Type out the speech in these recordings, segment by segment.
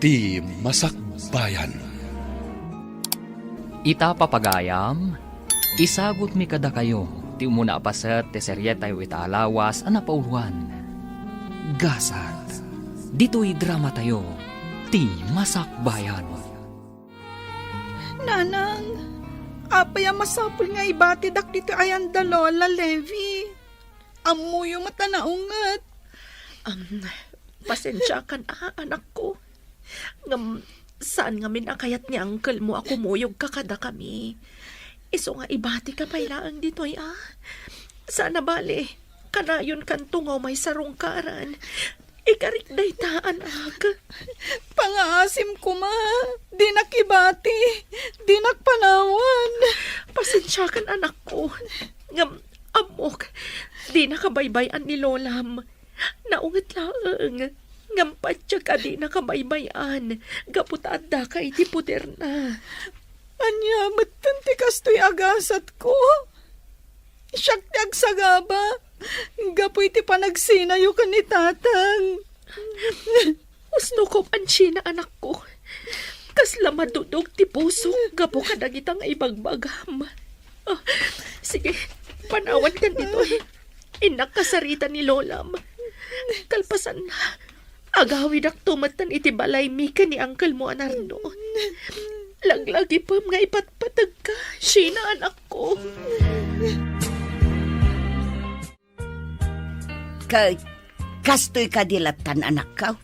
Ti Masakbayan. Ita papagayam, isagot mi kada kayo, ti umuna apaset ti seryetay ita alawas ana pauluan. Gasat, dito'y drama tayo, ti Masakbayan. Nanang, apaya masapul nga ibatidak dito ayan da Lola Levi. Amuyo mata naungat. Pasensya ka na, anak ko. Saan nga minakayat ni uncle mo ako muyog kakada kami. Iso nga ibati ka pailaan dito'y Sana bali, kanayon kan tungaw may sarungkaran. Ikarik dayta, anak. Pangaasim ko ma, di nakibati, di nakpanawan. Pasensya kan anak ko. Amok, di nakabaybayan ni Lolam. Naungat laeng. Ngampatya ka di nakabaybayan. Gaputaad da ka iti puder na. Anya, matanti kastoy agasat ko. Siyak ti agsagaba. Gapoy ti panagsinayo ka ni tatang. Usno ko pansina, anak ko. Kasla madudog ti puso. Gapo ka dagitang ibagbagam. Sige, panawan ka dito. Inak kasarita ni Lolam. Kalpasan na. Agawid ak tumatan iti balay mika ni Uncle mo, Anarno. Laglagi pa mga ipatpatag ka. Sina, anak ko. Kastoy kadilatan anak ka.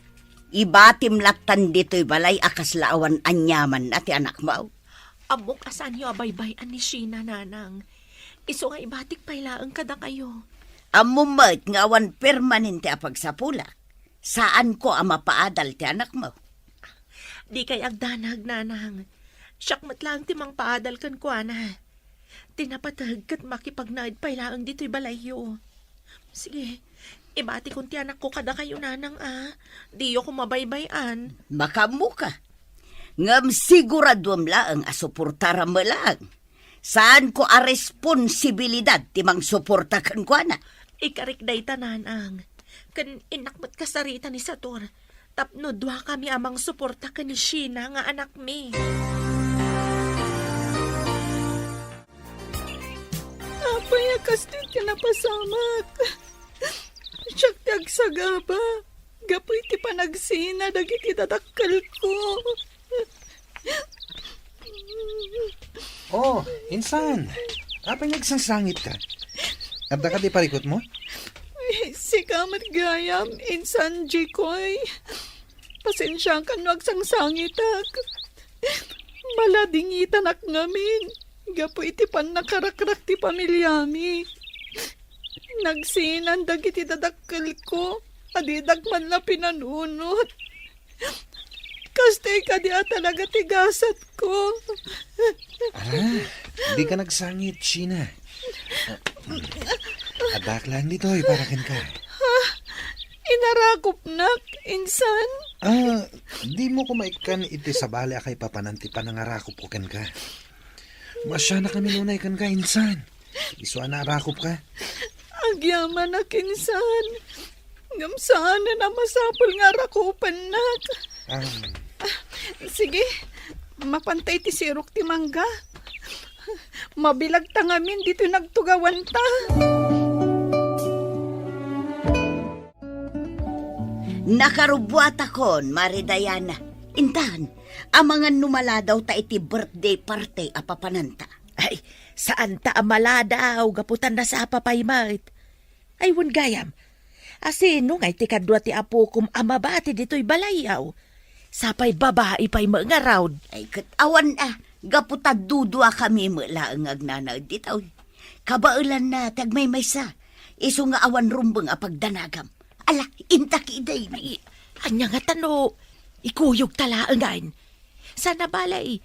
Ibatim latan dito'y balay akas laawan anyaman na ti anak mo. Amok asan yo abaybayan ni Sheena, nanang. Iso nga ibatik pailaang kada kayo. Amumat nga awan permanente apagsapula. Saan ko mapaadal ti anak mo? Di kay agdanag, nanang. Siyak matlang timang paadal kan ko, ana. Tinapatag kat makipagnaid pailaang dito'y balayo. Sige, ibati kong ti anak ko kada kayo, nanang, Di yo ko mabaybayan. Makamu ka. Ngam siguradom laang asuportara mo lang. Saan ko a responsibilidad timang suportakan ko, ana? Ikarik day tananang. Kan inakmat kasarita ni Sator. Tapno dua kami amang suporta ka ni Sheena nga anak mi. Apaya kastit ka napasamak. Siyak ti agsagaba. Gapoy ti panagsina dagiti dadakkel ko. Oh, insan. Apay nagsangsangit ka? Abda ka di parikot mo? Si kamat gayam, insan Jikoy. Pasensya ka no agsangsangit Maladingitan ak ngamin. Gapo iti pan nakarakrak ti pamilyami. Nagsinan dagiti dadakkel ko. Adidag man la pinanunot. Kastay ka di talaga tigasat ko. Di ka nagsangit, Sheena. Adak lang dito'y parakin ka. Inarakop nak, insan. Di mo kumaikan iti sabali akay papananti pa nangarakop ko kan ka. Masya na kami nunay kan ka, insan. Iso na arakop ka. Agyaman nak, insan. Ngamsaan na masapol nga rakupan nak. Sige, mapantay ti sirok ti mangga. Mabilag tangamin dito nagtugawan ta. Nakarubwat akon, Maridayana. Intan, amangan numala daw ta iti birthday party apapananta. Ay, saan ta amala daw, gaputan na sa apapaymat. Ay, wun gayam. Asino ngay ti kadwa ti apo kum amabati dito'y balayaw. Sapay babae pa'y mga raud. Ay, katawa gaputa dudua kami mula ang agnanaw ditaw. Kabaulan na, tagmay maysa. Iso nga awan rumbang apagdanagam. Ala, intaki day ni. Anya nga tano, ikuyog talaangan. Sana balay,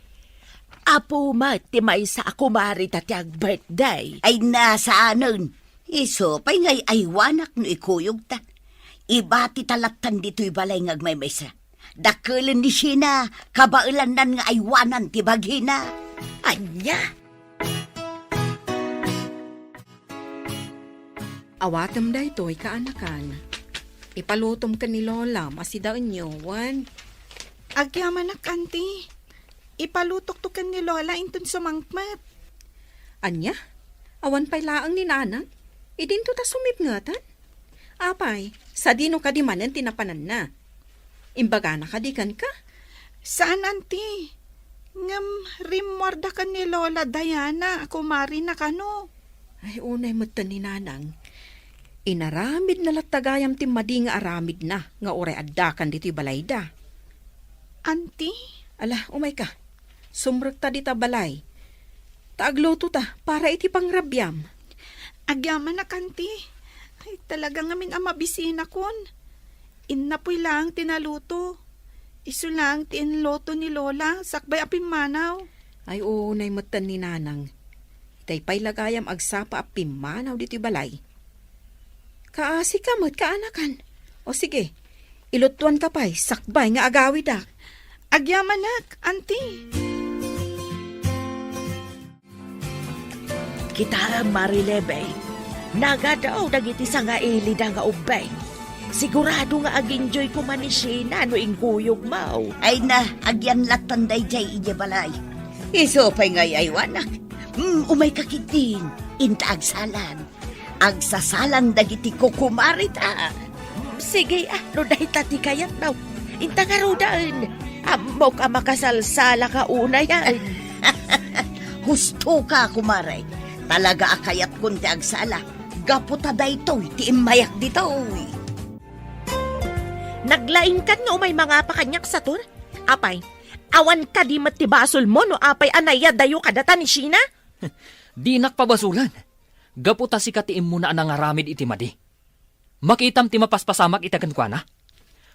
apo ti may sa ako mari tatyag birthday. Ay nasaanon. Iso, pay ngay aywanak no ikuyog ta. Ibati talatan dito'y balay ngagmay maysa. Dakulan ni Sheena, kabaulan nan nga aywanan ti baghina. Anya! Awatam da ito'y kaanakan. Ipalutom ka ni Lola, masidaon nyo, Juan. Agyaman na kanti. Ipalutok to kan ni Lola inton sumangmat. Anya? Awan pa'y laang ni nanang? Idin to ta sumipngatan? Apay, sa dino ka di manan tinapanan na. Imbaga na kadikan ka? Saan, anti? Ngam, rimwarda ka ni Lola Diana, kumari na kano. Ay, unay mo ni nanang. Inaramid na latagayam ti madi nga aramid na, nga oray addakan dito'y balayda. Anti? Ala, umay ka. Sumrek ta di ta balay. Taagluto ta, para iti pangrabyam. Agyaman na kanti. Ay, talaga ngamin ang mabisina kon. Innapoy lang tinaluto. Isu lang tinloto ni Lola, sakbay apim manaw. Ay, unay mo ni nanang. Itay pa'y lagayam agsapa apim manaw dito'y balay. Kaasi ka mo't kaanakan. O sige, ilutuan ka pa'y, sakbay nga agawid ak. Agyaman nak, anti. Kita Marilebe, nagadaw dagiti sa nga ilida nga ubay. Sigurado nga ag-enjoy ko man ni Sheena no ingkuyog mau. Ay na, agyan latan day jay ije balay. Iso pa'y ngay aywanak. Umay kakitin, inta agsalan. Agsasalan dagiti kukumari ta. Sige, no dahil tati kayat daw. Inta nga rodaan. Amo ka makasalsala ka una yan. Gusto ka kumare. Talaga akayat kunti agsala. Gaputa daytoy, ti imayak ditoy. Naglaing kan nga umay mga pakanyak sa tur. Apay, awan ka di matibasol mo no apay anaya dayo kadata ni Sheena? Di nakpabasulan. Gaputa si katiim mo na anang aramid iti madi. Makitam ti mapaspasamak itagan kwa na.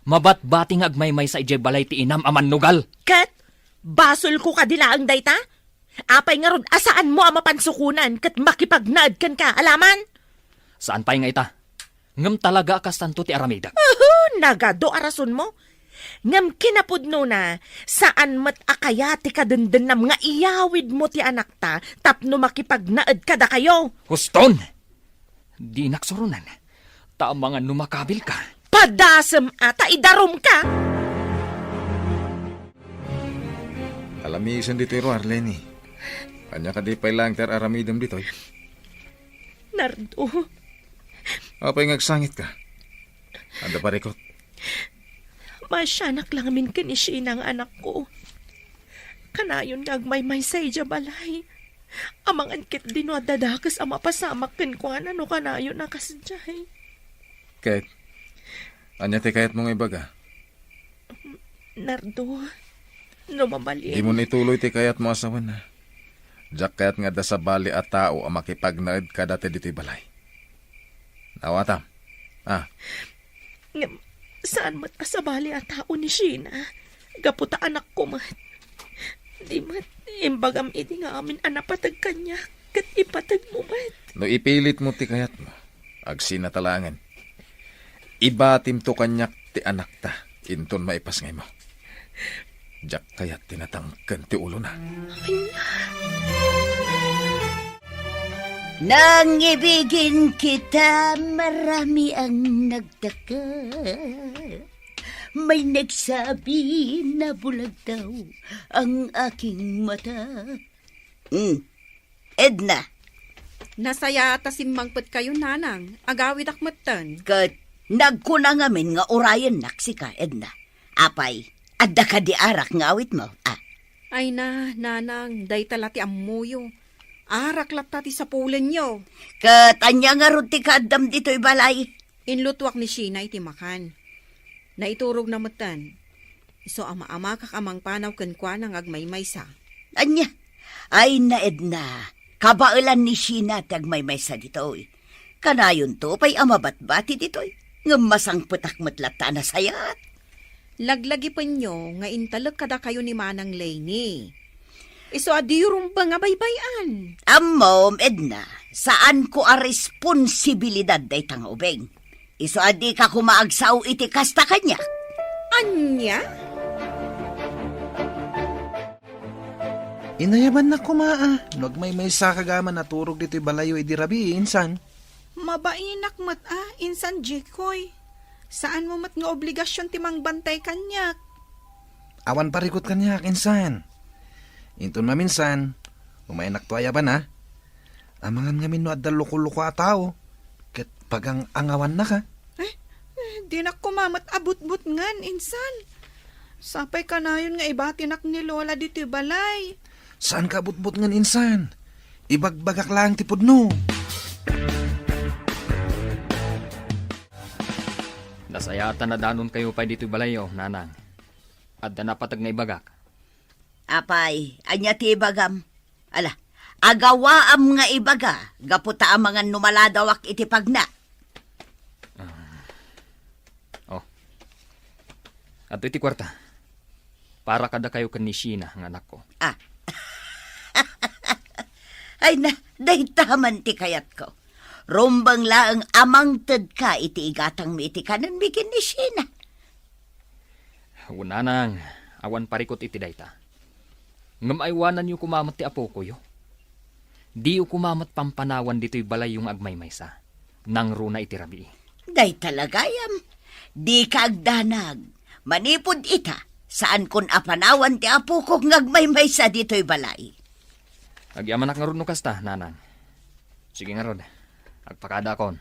Mabat-bating agmaymay sa ije balay ti inam aman nugal. Kat, basol ko kadila ang dayta? Apay nga rod, asaan mo ang mapansukunan kat makipagnaad kan ka, alaman? Saan pa'y nga ita? Ngam talaga kastanto ti aramida. Nagado arason mo? Ngam kinapudno na, saan mat akayati ka dendenam nga iyawid mo ti anak ta, tapno makipagnaad kada kayo. Huston! Di naksurunan. Tamangan numakabil ka. Padasem ata, idarom ka. Alamisan dito iro, Arlene. Kanya ka di pa'y lang ter aramidam dito. Nardo, Apay ngagsangit ka. Anda pa rekot. masyanak lang min kanisi ng anak ko. Kanayon nagmaymay sa ija balay. Amang ankit din no dadakas ang mapasamak kan ko no kanayon nakasadyay. Kahit, anya ti kayat mong ibaga. Nardo, no mabalin. Di mo nituloy ti kayat mo asawan na. Diyak kayat nga da sa bali at tao ang makipagnaid ka dati dito'y balay. Nawatam. Ngam, saan mat asabali at tao ni Sheena? Gaputa anak ko mat. Di mat, imbagam iti nga amin anapatag kanya. Kat ipatag mo mat. No ipilit mo ti kayat mo. Agsinatalangan. Ibatim to kanyak ti anak ta. Inton maipas ngay mo. Diyak kayat tinatangkan ti ulo na. Nang ibigin kita, marami ang nagtaka. May nagsabi na bulag daw ang aking mata. Edna, Nasaya ata simmangpet kayo nanang, agawid akmatan. kat nagkunang amin nga orayan naksika, Edna. Apay, adda ka di arak nga awit mo. Ay na, nanang, day talati amuyo. Arak latati sa pulen nyo. Kat anya nga ruti ka addam dito'y balay. Inlutwak ni Sheena iti makan. Naiturog na matan. Iso ama-ama kakamang panaw kenkwa ng agmaymay sa. Anya, ay na Edna, kabailan ni Sheena tagmaymay sa dito'y. Kanayon to, pa'y amabat-bati dito'y. Nga masang putak matlata na sayat. Laglagi pa nyo, nga intalag kada kayo ni Manang Lainey. Iso adiyorum ba nga baybayan? Amom, Edna, saan ko a responsibilidad day tang ubeng? Iso adi ka kumaagsaw iti kasta kanya. Anya? Inayaban na kumaa. Nagmaymay sa kagaman na turog dito'y balayo idirabi, insan. Mabainak mat insan Jekoy. Saan mo mat nga obligasyon timang bantay kanyak? Awan parikot kanya, kinsan. Inton maminsan, umain naktuaya ba na? Amangan ngamin no adal loko-loko a tao. Ket pagang angawan na ka. Di na kumamat abot-but ngan, insan. Sapay ka na yun nga iba tinak ni Lola dito balay. Saan ka butbut ngan insan? Ibagbagak lang tipod no. Nasayatan na danon kayo pa dito balayo, nanang. At na napatag nga ibagak. Apay, anya ti ibagam. Ala, agawaam nga ibaga, gaputa ang mga numaladawak iti pagna. Oh. At iti kwarta. Para kada kayo kan ni Sheena, ang anak ko. Ay na, dahi taman ti kayat ko. Rumbang laang amang ted ka iti igatang mi iti kanan bigin ni Sheena. Unanang, awan parikot iti dayta. Ngam aywanan niyo kumamat ti apo ko yo. Di yu kumamat pampanawan dito'y balay yung agmaymaysa. Nang runa iti rabi. Day talagayam, di kaagdanag. Manipod ita, saan kun apanawan ti apo ko ngagmaymay sa dito'y balay. Agyaman ak nga ron no kasta, nanang. Sige nga ron, agpakada kon.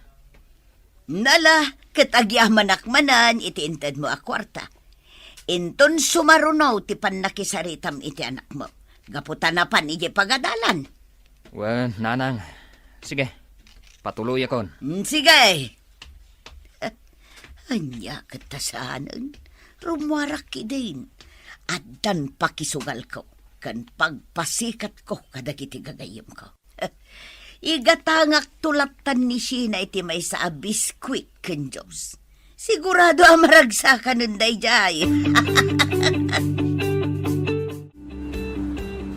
Nala, ket agyaman akmanan iti inted mo a kwarta. Inton sumarunaw ti pannakisaritam iti anak mo. Gaputan na pan iti pagadalan. Well, nanang. Sige, patuloy akon. Sige. Anya katasanan. Rumwarak kidain. Addan pakisugal ko. Kan pagpasikat ko kadagiti gagayim ko. Igatangak tulatan ni Sheena iti may sa biskwit ken Diyos. Sigurado amaragsakan ng dayjay.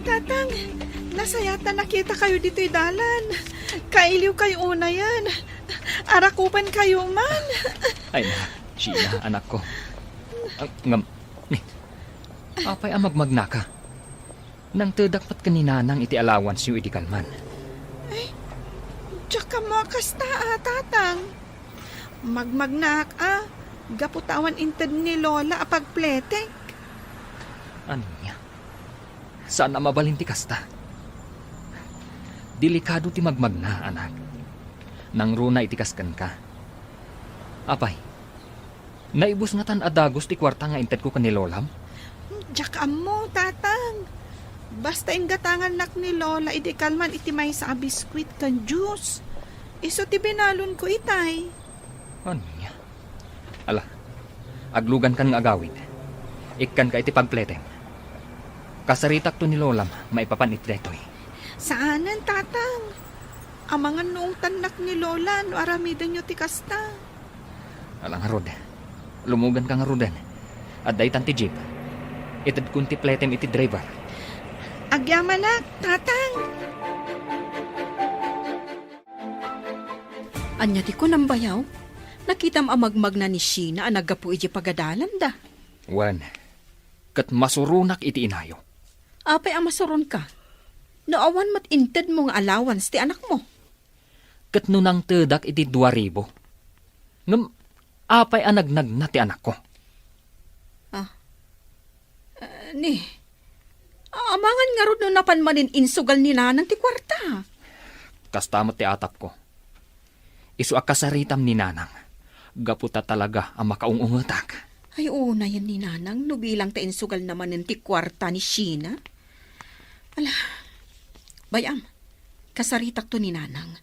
Tatang, nasayata nakita kayo dito'y dalan. Kailiw kayo una yan. Arakupan kayo man. Ay na, Sheena, anak ko. Ngam, apay ang magmagnaka. Nang tedakpat kaninanang iti allowance yu iti kalman. Tsaka mo kasta tatang. Magmagnak gaputawan inted ni Lola apagpletek. Ano niya? Saan na mabalinti kasta? Delikado ti magmagna, anak. Nang runa itikaskan ka. Apay, naibus nga tan adagos ti kwarta nga inted ko kanilolam? Tsaka mo tatang. Basta ingatangan nak ni Lola iti kalman iti may sa biskwit kan juice. Iso ti binalon ko itay. Ano niya? Ala, aglugan kan nga agawid. Ikkan ka iti pagpletem. Kasaritak to ni Lolam, maipapanit detoy. Saanan tatang? Amangan noong tanak ni Lola no aramidan nyo ti kasta. Alang harod, lumugan ka nga rodan. At daytan ti jeep. Itad kunti pletem iti driver. Agyaman na, tatang. Anya ti ko nang bayaw? Nakitam amagmag na ni Sheena ang nagapu iti pagadalan da. Wan, kat masurunak iti inayo. Apay ang masuron ka. Naawan mat inted mong allowance ti anak mo. Kat nunang tedak iti 2,000. Ngam, apay ang nagnag na ti anak ko. Amangan nga ron no napanmanin insugal ni nanang ti kwarta. Kastamot ti atap ko. Isu akasaritam ni nanang. Gaputa talaga ang makaungungutak. Ay una yan ni nanang, no bilang ta insugal naman ng ti kwarta ni Sheena. Ala, bayam, kasaritak to ni nanang.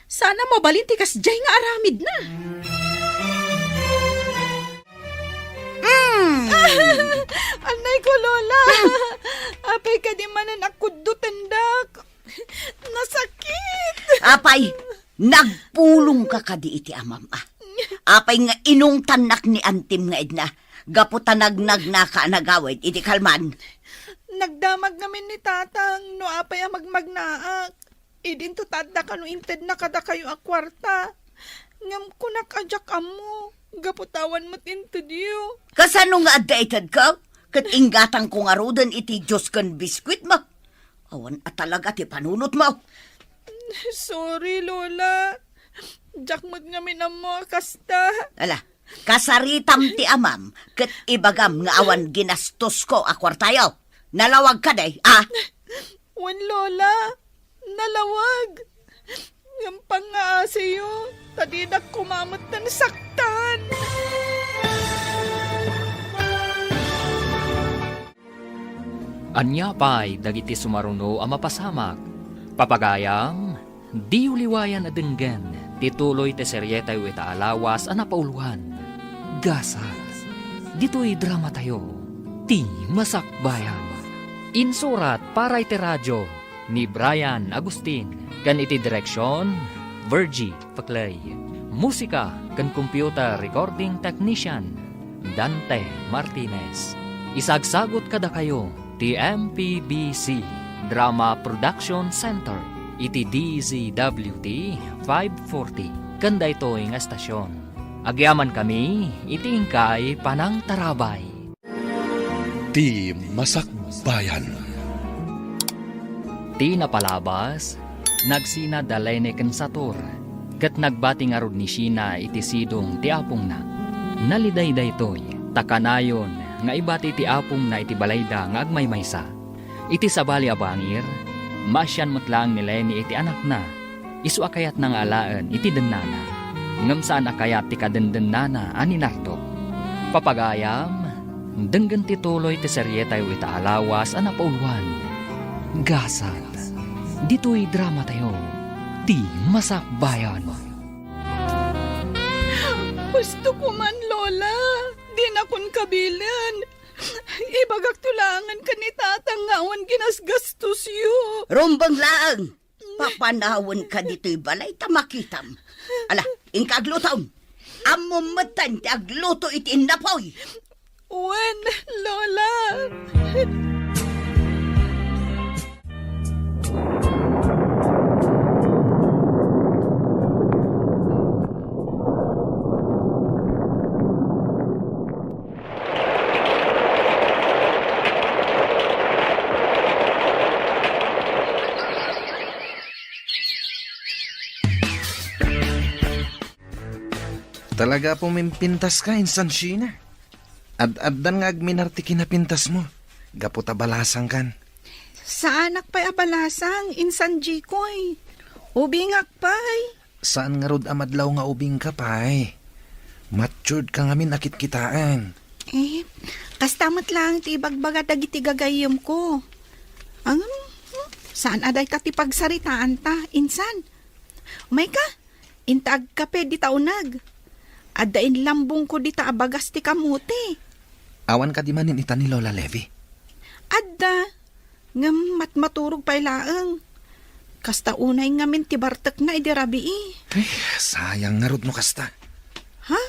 Sana mabalin ti kasjay nga aramid na. Anay ko, Lola. Apay ka di manan akudutendak. Nasakit. Apay, nagpulong ka kadi iti amam Apay nga inong tanak ni antim nga edna. Gaputanag na ka nagawid iti kalman. Nagdamag namin ni tatang no apay ang magmagnaak. Idin to tada ka no inted na kada kayo a kwarta. Ngam ko nakajak amo. Gaputawan mo't into diyo. Kasano nga addated ka? Kat inggatang ko nga rodan iti Diyos kan biskwit mo. Awan at talaga ti panunot mo. Sorry, Lola. Jakmag namin ang mga kasta. Ala, Kasaritam ti amam, ket ibagam nga awan ginastos ko a kwartayo. Nalawag ka day, ah? Wan Lola, nalawag. Ngampang nga sa'yo, tadinak kumamot na nasaktan. Anya pa'y dagiti sumaruno ang mapasamak. Papagayam, di uliwayan adenggan, tituloy te seryetay wita alawas ang napauluhan. Gasas, dito'y drama tayo, ti masakbayan. Insurat para iti radyo ni Brian Agustin, kan iti direksyon, Virgie Paclay. Musika kan computer recording technician, Dante Martinez. Isagsagot kada kayo, ti MPBC Drama Production Center, iti DZWT 540, kanda ito nga estasyon. Agyaman kami, iti ingkay Panang Tarabay. Ti Masakbayan. Ti napalabas, nagsina dalay ni Kensator, kat nagbati nga rod ni Shina iti sidong ti apong na. Naliday daytoy, takanayon, nga ibati ti apong na iti balayda nga agmaymaysa. Iti sabali abangir, masyan mutlang ni Lenny iti anak na, isu akayat nang alaan iti dennana. Ngam saan akayat ti kadendennana ani narto. Papagayam, denggan ti tuloy ti seryetay wita alawas ang napauluan. Gasat, dito'y drama tayo, ti masakbayan. Gusto ko man, Lola. Di na kun kabilan. Ibagak tulangan ka ni tatang nga awan ginasgastos yu. Rumbang lang. Papanawon ka dito'y balay tamakitam. Ala, ingkaglutom. Amumatan ti agluto iti napoy. Wen, Lola. Talaga pumimpintas ka, Insan Sheena. Ad-addan nga agminarti kinapintas mo. Gaputa balasang kan. Sa anak pa'y abalasang, insan Jikoy. Ubingak pa'y. Saan nga rod amadlaw nga ubing ka, pay? Matured ka ngamin akit kitaan. Kastamat lang ti ibagbaga dagiti gagayom ko. Saan aday ka ti pagsaritaan ta, insan? Umay ka, intag kape di taunag. Adain lambong ko di ta abagas ti kamuti. Awan ka di manin ita ni Lola Levy. Adda, ngam matmaturog pa'y laang. Kasta unay ngamin ti bartek na idirabi Ay, sayang nga rod no kasta. Ha?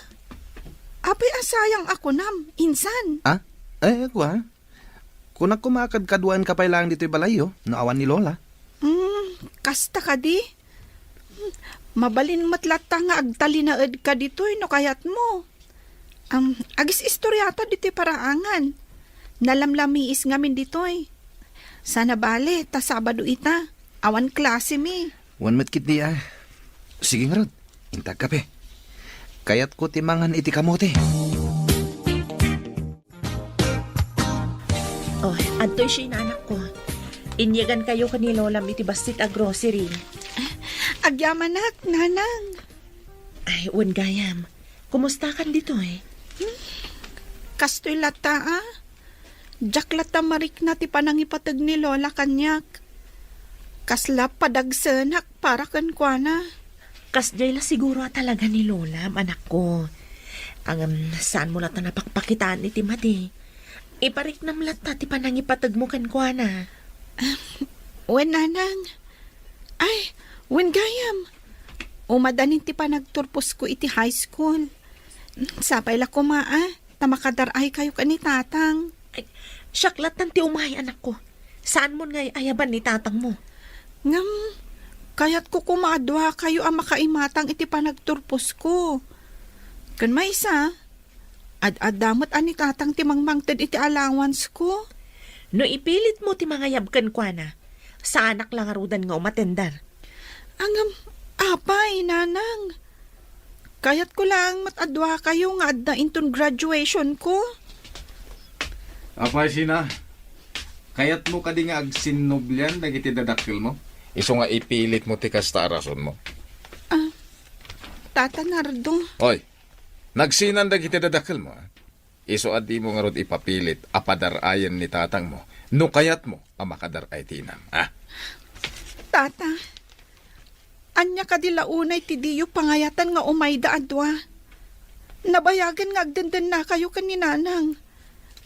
Apay asayang ako nam, insan. Ah? Kwa? Kung kumakad-kaduan ka pa lang dito'y balayo, naawan ni Lola. Kasta ka di. Mabalin matlata nga agtalinaed ka dito'y no kayat mo. Agis istoryata dito'y paraangan. Nalamlamiis ngamin dito'y. Sana bale, ta Sabado ita. Awan klase mi. Wan matkit di ah. Sige nga rod, intag kape. Kayat ko timangan iti kamote. Oh, antoy siya anak ko. Inyagan kayo kani Lola iti bastit a grocery. Agyamanak, nanang. Ay, wan gayam. Kumusta kan dito eh? Kastoy lata ah. Jak lata marik na ti panangipatag ni Lola kanyak. Kasla padagsanak para kan kwa na. Kasjay la siguro talaga ni Lola, anak ko. Saan mo lata napakpakitaan iti mati? Iparik nam lata ti panangipatag mo kan kwa na. Wen nanang. Ay, wen gayam. Umadanin ti panagturpos ko iti high school. Sapay la kumaa, tamakadaray kayo ka ni tatang. Ay, syaklatan ti umay anak ko. Saan mo nga ayaban ni tatang mo? Ngam, kayat ko kumadwa kayo ang makaimatang iti panagturpos ko. Kan may isa, ad-adamot ani tatang ti mangmangted iti allowance ko. No ipilit mo ti mga yabkan kwa na, sa anak lang arudan nga umatendar. Angam, apay, nanang. Kayat ko lang matadwa kayo nga adda inton graduation ko. Apay sina, kayat mo ka di nga agsinnoblyan na gitidadakil mo? Iso nga ipilit mo ti kasta arason mo. Tata Nardo, Hoy, nagsinan na gitidadakil mo. Iso adi mo nga rod ipapilit apadarayan ni tatang mo. No kayat mo ang makadaray tinam. tata. Anya ka di launay ti diyo pangayatan nga umayda adwa. Nabayagan nga agdandan na kayo kaninanang.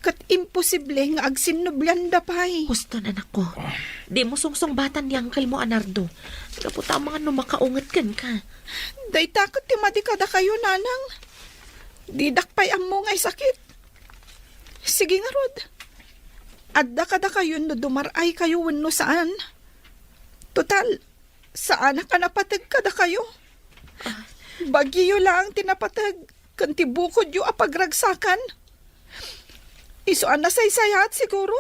Kat imposible nga agsinnoblyan da pay. Gusto na nako. Di mo sungsong batan ni Uncle mo, Anardo. Kaputa mga no makaungat kan ka. Day takot ti madikada kayo nanang. Didak pay ang mo ngay sakit. Sige nga rod. Adda kada kayo no dumaray kayo wenno saan. Total, saan ka napatag kada kayo? Bagyo lang tinapatag. Kanti bukod yu apagragsakan. Isuan na saysayat siguro.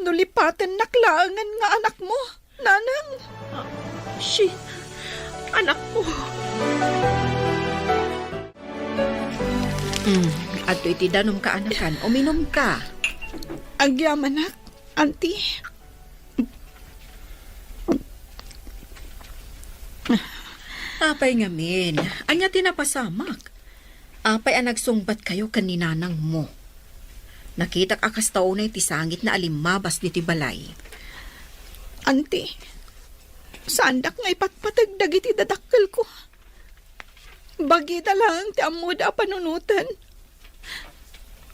Nulipaten naklangan nga anak mo, nanang. Shit, anak ko. At iti danom ka anakan, uminom ka. Agyamanak, auntie. Apay ngamin, anya tinapasamak. Apay ang nagsungbat kayo kaninanang mo. Nakita ka kastaunay ti sangit na alimabas di ti balay. Auntie, sandak nga ipatpatag dagiti dadakkel ko. Bagita lang ti amuda panunutan.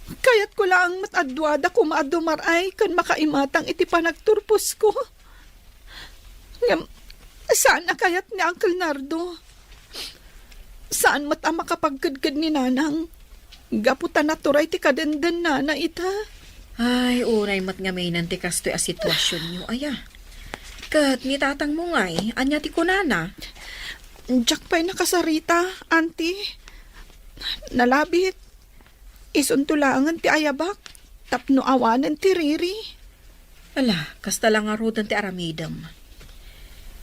Kayat ko lang matadwada ko maadumaray kan makaimatang iti panagturpos ko. Ngam, saan na kayat ni Uncle Nardo? Saan mat ang makapagkadkad ni nanang? Gaputan na turay ti kadenden na ita. Ay, uray mat nga may nanti kastoy a sitwasyon nyo, aya. Kat ni tatang mo ngay, anya ti kunana. Diyak pa'y nakasarita, auntie. Nalabit. Isuntulangan ti ayabak. Tapno awanan ti riri. Ala, kasta lang nga rodan ti aramidam.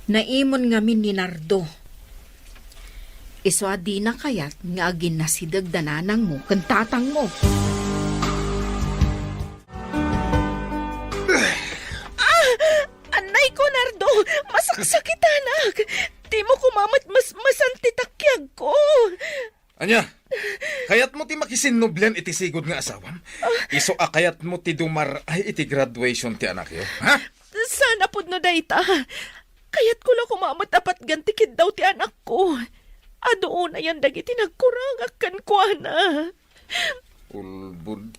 Naimon nga min ni Nardo. Iswa di na kayat nga agin na si dagdananang mo kan tatang mo. Anay ko, Nardo! Masaksakit, anak! Di mo kumamat masantitakyag ko! Anya, kayat mo ti makisinnoblyan iti sigod nga asawam? Iso kayat mo ti dumaray iti graduation ti anak yo, ha? Sana pud no dayta. Kayat ko lang kumamat apat gantikid daw ti anak ko. Adoon na yan dagiti nagkurang akan ko na. Ulbud.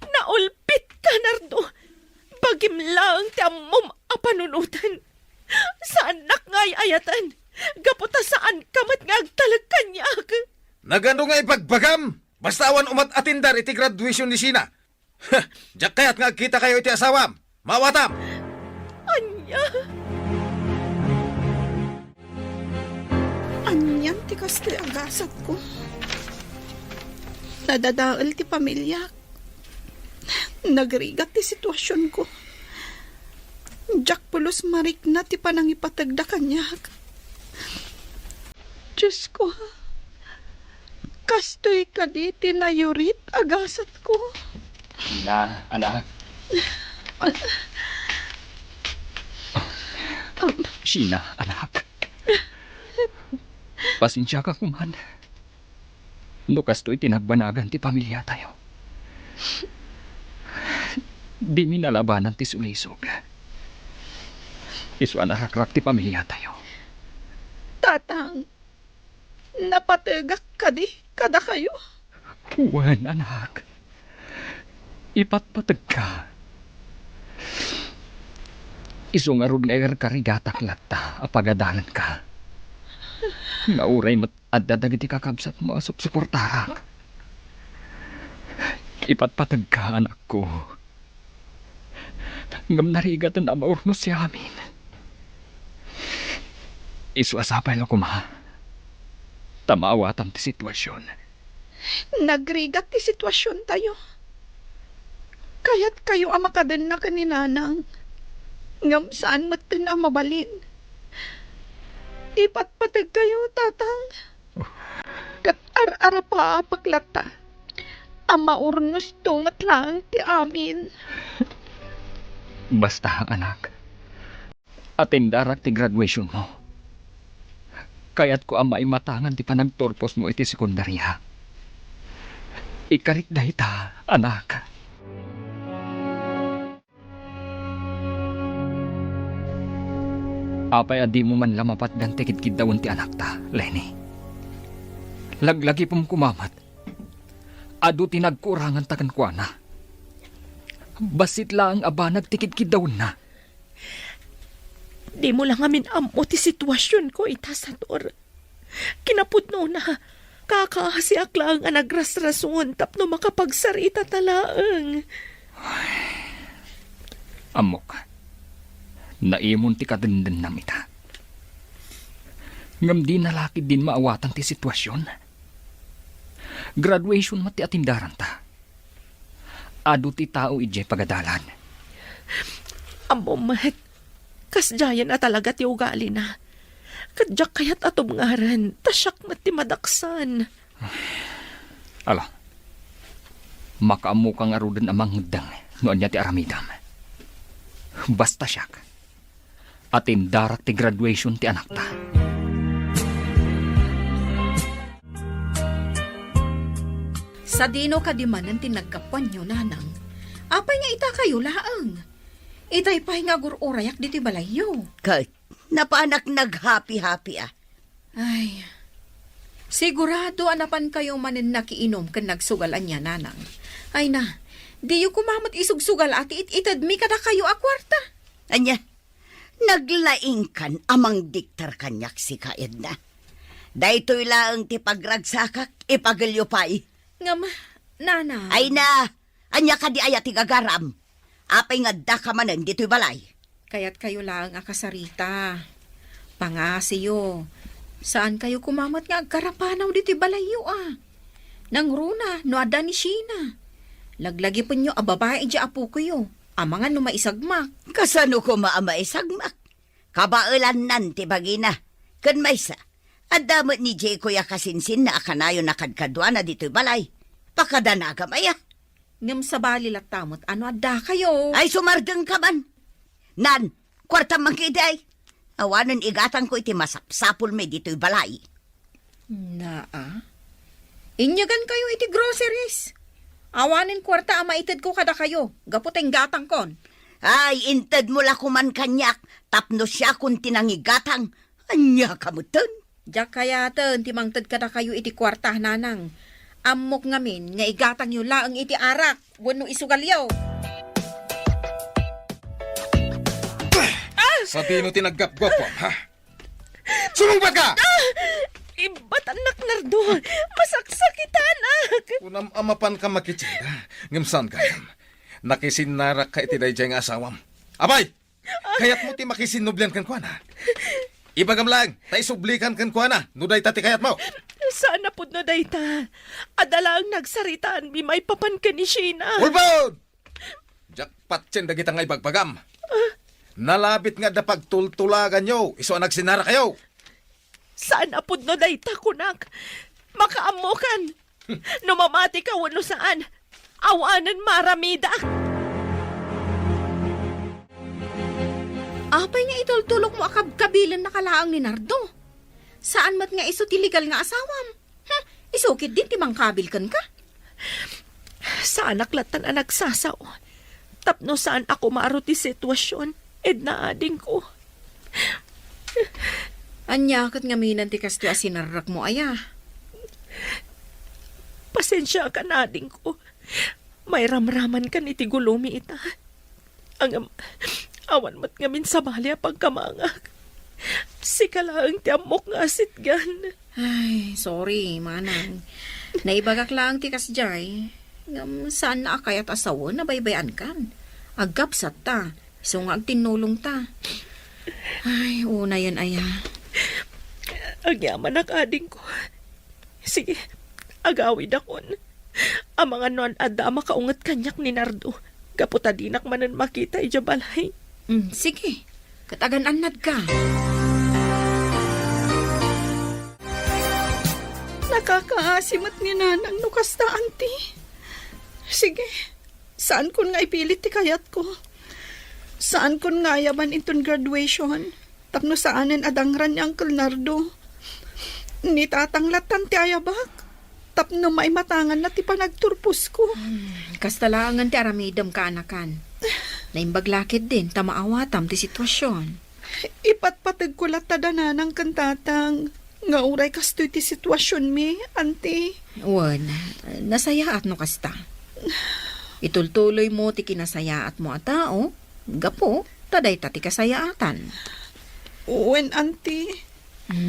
Naulpit ka, Nardo. Bagim lang ti amom apanunutan. Sa anak nga'y ayatan. Gaputa saan kamat nga agtalag kanyak. Nagano nga ipagbagam? Basta awan umat atindar iti graduation ni Sina. Diyak kayat nga kita kayo iti asawam. Mawatam! Anya? Anyan ti kastoy agasat ko. Nadadaal ti pamilya. Nagrigat ti sitwasyon ko. Jack pulos marik na ti panangipatagda kanyak. Diyos ko, kastoy ka di tinayurit agasat ko. Na, anak. Sheena, anak. Pasensya ka kuman. Lukas to'y tinagbanagan ti pamilya tayo. Di minalabanan ti sulisog. Iswa nakakrak ti pamilya tayo. Tatang, napatagak ka di kada kayo. Huwan, anak. Ipatpatag ka. Isungarod nga karigatak lata, apagadalan ka. Nauray mat addadag iti kakabsat mo suportara. Ipatpatag ka, anak ko. Ngam narigatan na maurnos siya amin. Isuasapay lang ko, ma. Tamaawatan ti sitwasyon. Nagrigat ti sitwasyon tayo. Kaya't kayo ang makadan na kaninanang. Ngam saan matin ang mabalin. Ipat patag kayo, tatang. Kat ar-ara pa paglata. Ama urnos tungat lang ti amin. Basta, anak. Atindarak ti graduation mo. Kaya't ko amay matangan ti panagturpos mo iti sekundarya. Ikarik dahi ta, anak. Apay adi mo man lamapat dan tikid-kid dawon ti anak ta, Lenny. Laglagi pong kumamat. Adu tinagkurangan takan kwa na. Basit lang aba nagtikid-kid dawon na. Di mo lang amin amo ti sitwasyon ko itasator. Kinapudno na. Kakahasiak lang ang nagrasrason tapno makapagsarita talaang. Amok. Naimon ti kadenden nam ita. Ngam di nalaki din maawatan ti sitwasyon. Graduation mati atindaran ta. Adu ti tao ije pagadalan. Amo mat. Kasjayan na talaga ti ugali na. Kadyak kayat atom ngaran. Tasyak mat ti madaksan. Ala. Makaamu kang arudan amang ngedang noon niya ti aramidam. Basta siyak. Atin darak ti graduation ti anak ta. Sa dino kadimanan ti nagkapuan nyo, nanang. Apay nga ita kayo laang. Itay pa'y nga gururayak diti balayo. Kurt, napaanak nag-happy-happy ah. Ay, sigurado anapan kayo manin nakiinom kan nagsugalan niya, nanang. Ay na, di yu kumamat isugsugal ati itadmi kada kayo akwarta. Anya, naglaing kan amang diktar kanyak si kaed na. Daytoy lang ti pagragsakak, ipagalyo pa'y. Ngam, nanang. Ay na, anya ka di ayati gagaram. Apay nga da ka manan dito'y balay. Kaya't kayo lang akasarita. Pangasiyo. Saan kayo kumamat nga agkarapanaw diti balayo ah? Nang runa, no ada ni Sheena. Laglagi po nyo ababae di apo ko yo. Amangan no maisagmak. Kasano ko maamaisagmak? Kabailan nan ti bagina. Kan maysa, adamot ni Jay kuya kasinsin na akanayo nakadkadwa na dito'y balay. Pakadanaga maya. Ngam sa bali latamot, ano ada kayo? Ay sumardeng ka man. Nan, kwarta mangkiday. Awanan igatang ko iti masapsapul me dito'y balay. Naa? Inyagan kayo iti groceries. Awanin kwarta ama itad ko kada kayo. Gaputeng gatang kon. Ay, inted mo la kuman kanyak. Tapno siya kung tinangigatang. Anya kamutan. Diyak kaya ten, timangtad kada kayo iti kwarta, nanang. Amok ngamin, nga igatang yung laang iti arak. Wano isugalyaw. Sa dino tinaggap-gapwam, ha? Sumungbat ka! Ibat anak nardo. Masaksakitan ak. Unam amapan ka makitsira. Ngamsan kayam. Nakisinarak ka iti dayjay nga asawam. Abay! Kayat mo ti makisinublan kan kwa na. Ibagam lang, tay sublikan kan kwa na. Nuday tati kayat mo. Sana pud na dayta. Adala ang nagsaritaan, may papan ka ni Sheena. Ulbod! Jakpat tsen dagita nga ibagpagam. Nalabit nga da pagtultulagan nyo. Iso ang nagsinara kayo. Sana pud na dayta kunak. Makaamukan. Numamati ka wano saan. Awanan maramida. Apay nga itultulok mo akab-kabilan na kalaang ni Nardo. Saan mat nga iso tiligal nga asawam? Isukit din timang kabil kan ka? Sa anak latan ang nagsasaw. Tapno saan ako maaro ti sitwasyon. Edna ading ko. Anyakat nga minan ti kasto asinarrak mo aya. Pasensya ka na ading ko. May ramraman ka ni ti gulumi ita. Ang awan mat ngamin sa balya pagkamangak. Sikalang ti amok nga asitgan. Ay, sorry, manang. Naibagak lang ti kasjay. Saan na akayat asawa na baybayan kan? Agapsat ta. So nga agtinulong ta. Ay, una yan aya. Ang yaman ang ading ko. Sige, agawid akon. Ang mga non ada makaungat kanyak ni Nardo. Kaputadinak manan makita ijabalay. Sige, katagan-anad ka. Nakakaasimot ni nanang nukasta, auntie. Sige, saan kun nga ipilit ti kayat ko? Saan kun nga yaban itong graduation? Tapno saanin adangran ni Uncle Nardo? Ni tatanglatan ti ayabak? Tapno maimatangan na ti panagturpus ko. Kastalangan ti aramidam ka anakan. Naimbaglakid din, tamaawatam ti sitwasyon. Ipatpatag ko latadanan ng kantatang. Nga uray kastoy ti sitwasyon mi, auntie. Wan, nasayaat no kasta. Itultuloy mo ti kinasayaat mo a tao. Gapo, taday ta ti kasayaatan. Uwen, auntie.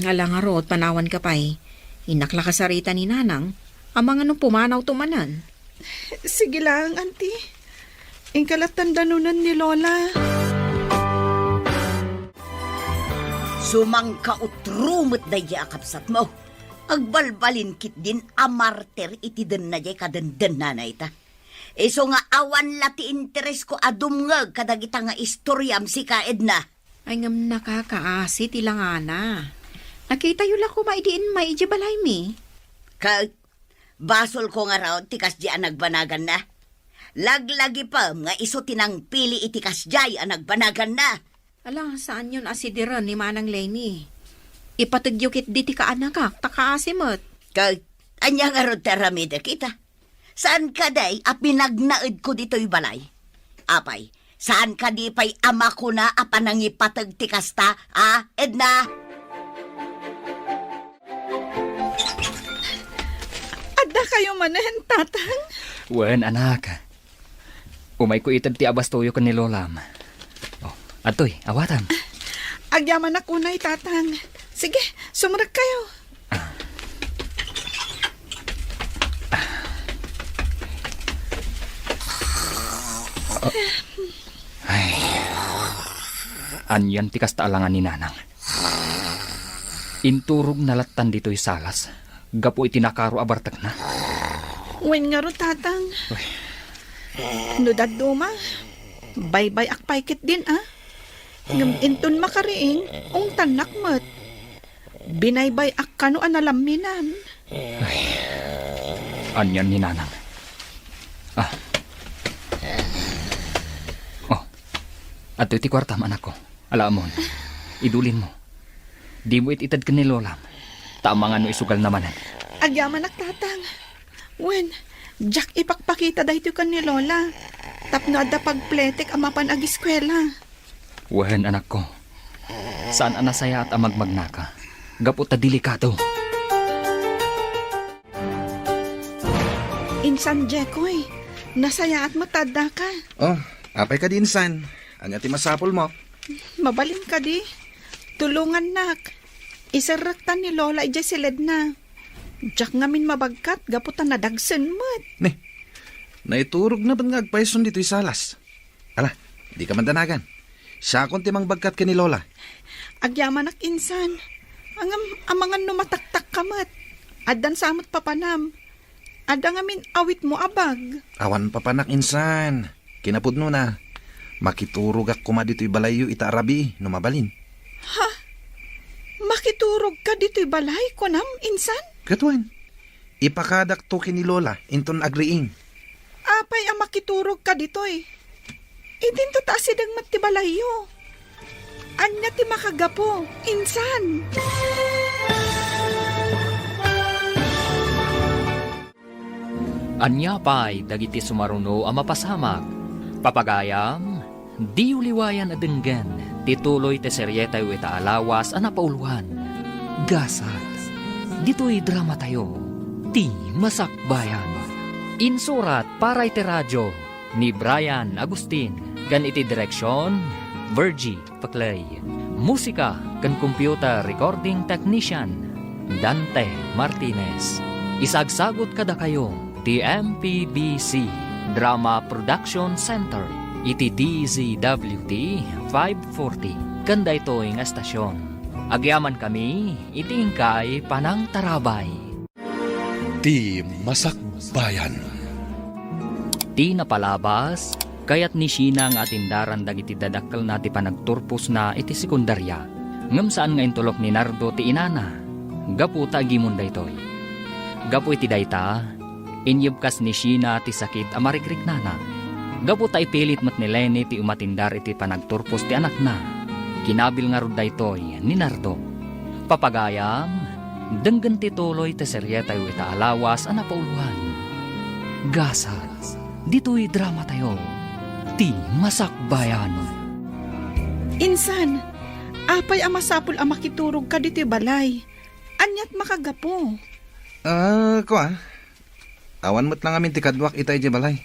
Alang nga rod, panawan ka pa'y. Inakla ka sarita ni nanang. Amang anong pumanaw tumanan. Sige lang, auntie. Ingkalatan danunan ni Lola. Sumangka utrumot na iya kapsat mo. Agbalbalin kit din amarter iti den na jay kadenden nanay ta. Iso nga awan lati interes ko adumngag kadagita nga istoryam si Kaedna. Ay ngam nakakaasi tilangana. Nakita yun lang ko maidiin maiji balay mi. Basol ko nga raw tikas di ang nagbanagan na. Laglagi pa nga iso tinang pili itikas jay ang nagbanagan na. Ala, saan yun asidiran ni Manang Lenny? Ipatugyukit di ti kaanakak, takaasimot. Anya nga ro teramida kita. Saan ka day a pinagnaed ko dito'y balay? Apay, saan ka di pa'y ama ko na a panangipatag ti kasta, Edna? Adda kayo manahan, tatang? Wen, anak. Umay ko itad ti abastoyo kan ni Lolam. Oh, atoy, awatam. Agyaman ako na tatang. Sige, sumarag kayo. Ay, anyan ti kasta alangan ni nanang. Inturog nalatan dito'y salas. Gapo itinakaro abartag na. Wen nga ro, tatang. Uy. Nudad duma. Bye-bye akpaykit din, Ngam inton makariing, ung tanak mat. Binaybay akkano analaminan. Anyan ni nanang. Oh, ato iti kwartam, anak ko. Alamon, idulin mo. Di mo ititad ka ni Lola. Tama nga no isugal namanan. Agyaman tatang. Wen, Jack ipakpakita dahito kan ni Lola. Tapno adda pagpletek amapan agiskwela. Wen, anak ko. Saan anasaya at amagmagnaka? Gapo ta delikado. Insan Jekoy, nasaya at matanda ka. Oh, apay ka din, San. Anya ti masapol mo? Mabalin ka di. Tulungan nak. Isaraktan ni Lola ija silid na. Jack ngamin mabagkat, gaputan na dagsen mat. Ne, naiturog na ba't ngagpaisun dito'y salas? Ala, di ka mandanagan. Siya akong timang bagkat ka ni Lola. Agyaman ak insan. Amangan numataktak kamat. Adan samot papanam. Ada ngamin awit mo abag. Awan papanak insan. Kinapud no na. Makiturog ak kuma dito'y balayo ita arabi, numabalin. Ha? Makiturog ka dito'y balay ko nam, insan? Katuan, ipakadak to kini Lola, inton agriing. Apay ang makiturog ka dito'y. Idin to taasidang matibalayo. Anya ti makagapo, insan. Anya pa'y dagiti sumaruno ang mapasamak. Papagayam, di uliwayan adenggan. Tituloy te seryeta yu ita alawas ang napauluhan. Gasat. Dito'y drama tayo. Ti Masakbayan. Insurat para iti radyo ni Brian Agustin. Gan iti direksyon, Virgie Paclay. Musika kan computer recording technician, Dante Martinez. Isagsagot kada kayo, ti MPBC Drama Production Center, iti DZWT 540. Kanda ito'y nga estasyon. Agyaman kami, iti ingkay Panang Tarabay. Ti Masakbayan. Ti napalabas, kayat ni Sheena nga atindaran dagiti dadakkel na ti panagturpos na iti sekundarya. Ngem saan nga intulok ni Nardo ti inana. Gaputa gimon daytoy. Gapu iti dayta, inyibkas ni Sheena ti sakit amarikrik nana. Gapu ta ipilit mat ni Lenny ti umatindar iti panagturpos ti anak na. Kinabil nga rod daytoy ni Nardo. Papagayam, denggan ti tuloy ti serye tayo ita alawas ana pauluhan. Gasa, dito'y drama tayo. Ti Masakbayan. Insan, apay amasapul ang makiturog ka dito balay. Anyat makagapo. Awan mo't lang amin ti kadwak itay di balay.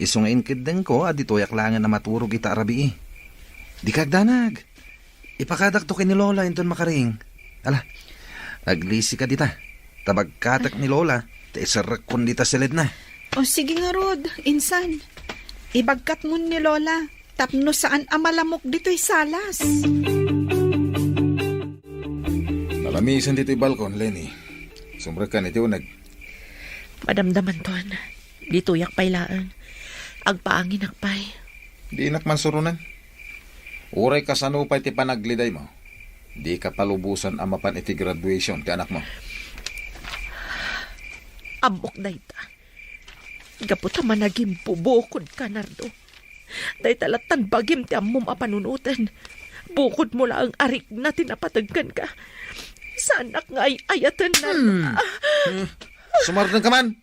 Isungain kideng ko, aditoyak langan na maturog ita arabi eh. Di kagdanag. Ipakadak to ni Lola inton makaring. Ala, aglisi ka dita. Tabagkatak ni Lola, ta isarak kun dita silid na. O sige nga Rod, insan. Ibagkat mo ni Lola, tapno saan amalamok dito'y salas. Malamisan dito'y balkon, Lenny. Sumra ka nito nag... Madamdaman ton. Dito yak pailaan. Agpaangin akpay. Di inak man surunan. Uray ka sanupay ti panagliday mo. Di ka palubusan amapan iti graduation ti anak mo. Ambok na ita. Gaputa managing pubukod ka, Nardo. Day talatan bagim ti amom apanunutan. Bukod mo lang arik na tinapatagkan ka. Sanak nga ay ayatan na. Sumardeng ka man.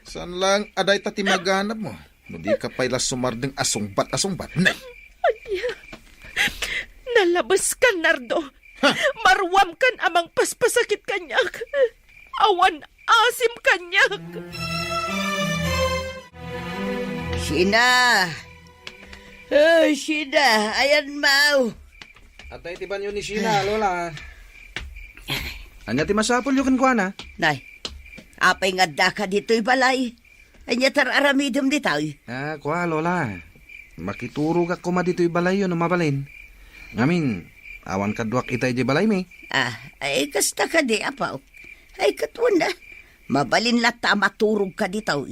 Saan lang aday ta ti maghanap mo? No di ka pa'y sumardeng asungbat. Nay! Anya, nalabas ka, Nardo. Marwam kan amang paspasakit kanyak. Awan asim kanyak. Sheena! Oh, Sheena! Ayan, Mau! Atay ti banyo ni Sheena, Lola. Anya ti masapul yung kankwana? Nay, apay nga da ka dito'y balay. Anya tararamidom di tayo. Lola. Makiturog ako ma dito'y balay yun, mabalin. Ngamin, awan kadwak itay di balay mi. Ay kasta ka di, apaw. Ay katwan na. Mabalin lata maturog ka di tayo.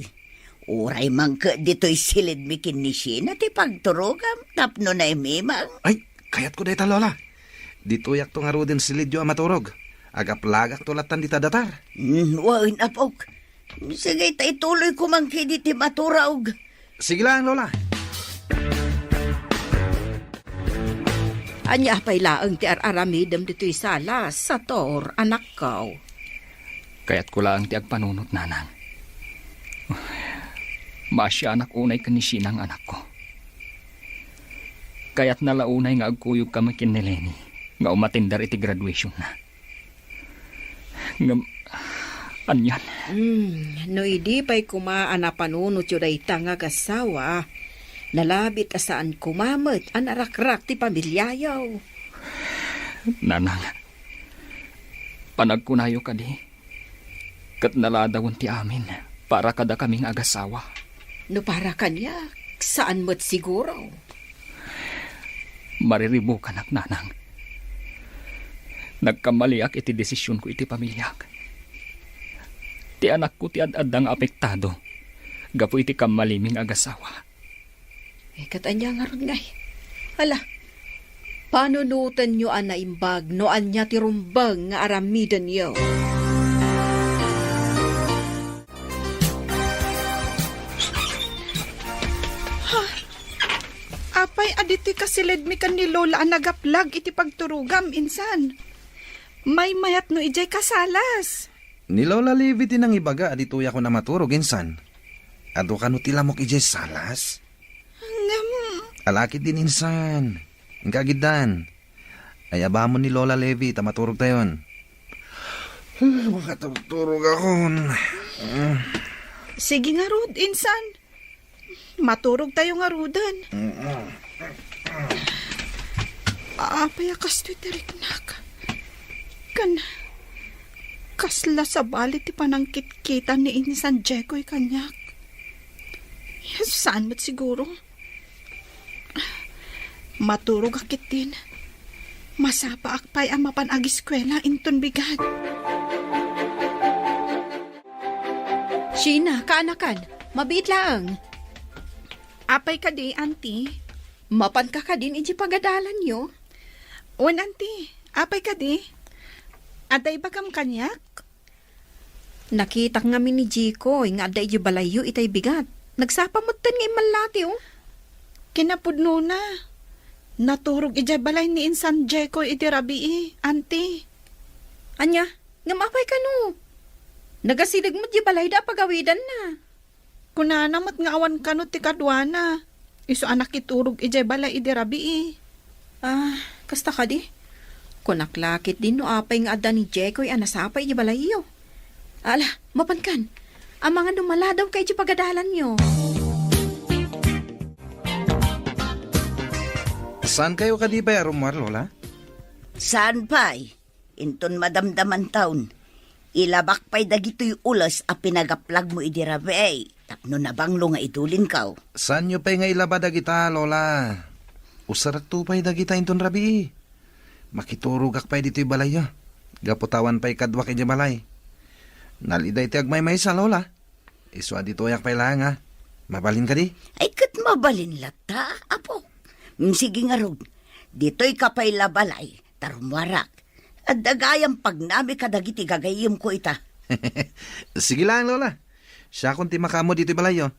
Uray man ka dito'y silid mikin ni Sheena ti pagturogam. Tapno na imimang. Ay, kayat ko dita, Lola. Dito yak to nga ro din silidyo ang maturog. Agaplagak tulatan dita datar. Wain apaw. Sige, tay tuloy kumangki diti maturog. Sige lang, Lola. Anya pailaang ti araramidam dito'y salas sa tor, anak ko. Kaya't ko lang ti agpanunot nanang. Masya anak unay ka ni Sinang anak ko. Kaya't nalaunay nga agkuyog kami kin ni Lenny nga umatindar iti graduation na. Anyan. No idi pa'y kumaan na panunot yun ay tanga kasawa. Nalabit asaan kumamot an arakrak ti pamilyayaw. Nanang, panagkunayo ka di. Kat naladawon ti amin para kada kaming agasawa. No para kanya, saan mo't siguro? Mariribo ka nanang. Nagkamaliak iti desisyon ko iti pamilyak. Ti anak ko ti ad-adang apektado. Gapo iti kamaliming agasawa. Katanya nga ron ngay. Hala, panunutan nyo an naimbag no anya ti rumbang nga aramidan nyo. Apay aditi kasilid mi kan ni Lola ang nagaplag iti pagturugam, insan. May mayat no ijay kasalas. Ni Lola Levi tinang ibaga adituya ko na maturog insan. Ado ka no tilamok ijay salas? Alakit din insan. Ang kagidan. Ay abamon ni Lola Levi maturog tayon. Makatugturog ako. Sige nga Rod, insan. Maturog tayo nga Rodan. Payakas to tiriknak. Kasla sa balit ti panangkit-kita ni Insan Jeko'y kanyak. Saan mo't siguro? Maturog akit din. Masapa akpay ang mapanag-eskwela inton bigad. Sheena, kaanakan, mabit lang. Apay ka di, auntie? Mapan ka din iji pagadalan nyo. Wan, auntie. Apay ka di? Aday bagam kanyak? Nakita nga mi ni Jiko, nga ada iji balayo itay bigat. Nagsapamutan nga imalati, oh. Kinapudno na. Naturog ijay balay ni Insan Jeko iti rabii, auntie. Anya, nga mapay ka no. Nagasilig mo di balay da pagawidan na. Kunana mat nga awan kanot ti kadwana. Iso anak iturog ijay balay iti rabii. Ah, kasta ka di. Kunaklakit din no apay nga ada ni Jeko anasapay iji balayo. Ala, mapankan. Ang mga dumaladaw kay iji pagadalan nyo. Saan kayo kadipay arumar, Lola? Saan pa'y? Inton madamdaman taon. Ilabak pa'y dagito'y ulas a pinagaplag mo idirabe. Tapno na banglo nga idulin kaw. Saan nyo pa'y nga ilaba dagita, Lola? Usarak to pa'y dagita inton rabi. Makiturugak pa'y dito'y balayo. Gaputawan pa'y kadwak iti balay. Naliday ti agmay-may sa, Lola. Iswa dito'y pa'y lang, ha? Mabalin ka di? Ay kat mabalin lata, apo. Sige nga rog, dito'y kapay labalay, tarumwarak. At dagayang pagnami kadagiti gagayim ko ita. Sige lang, Lola. Siya kung ti makamo dito'y balayo.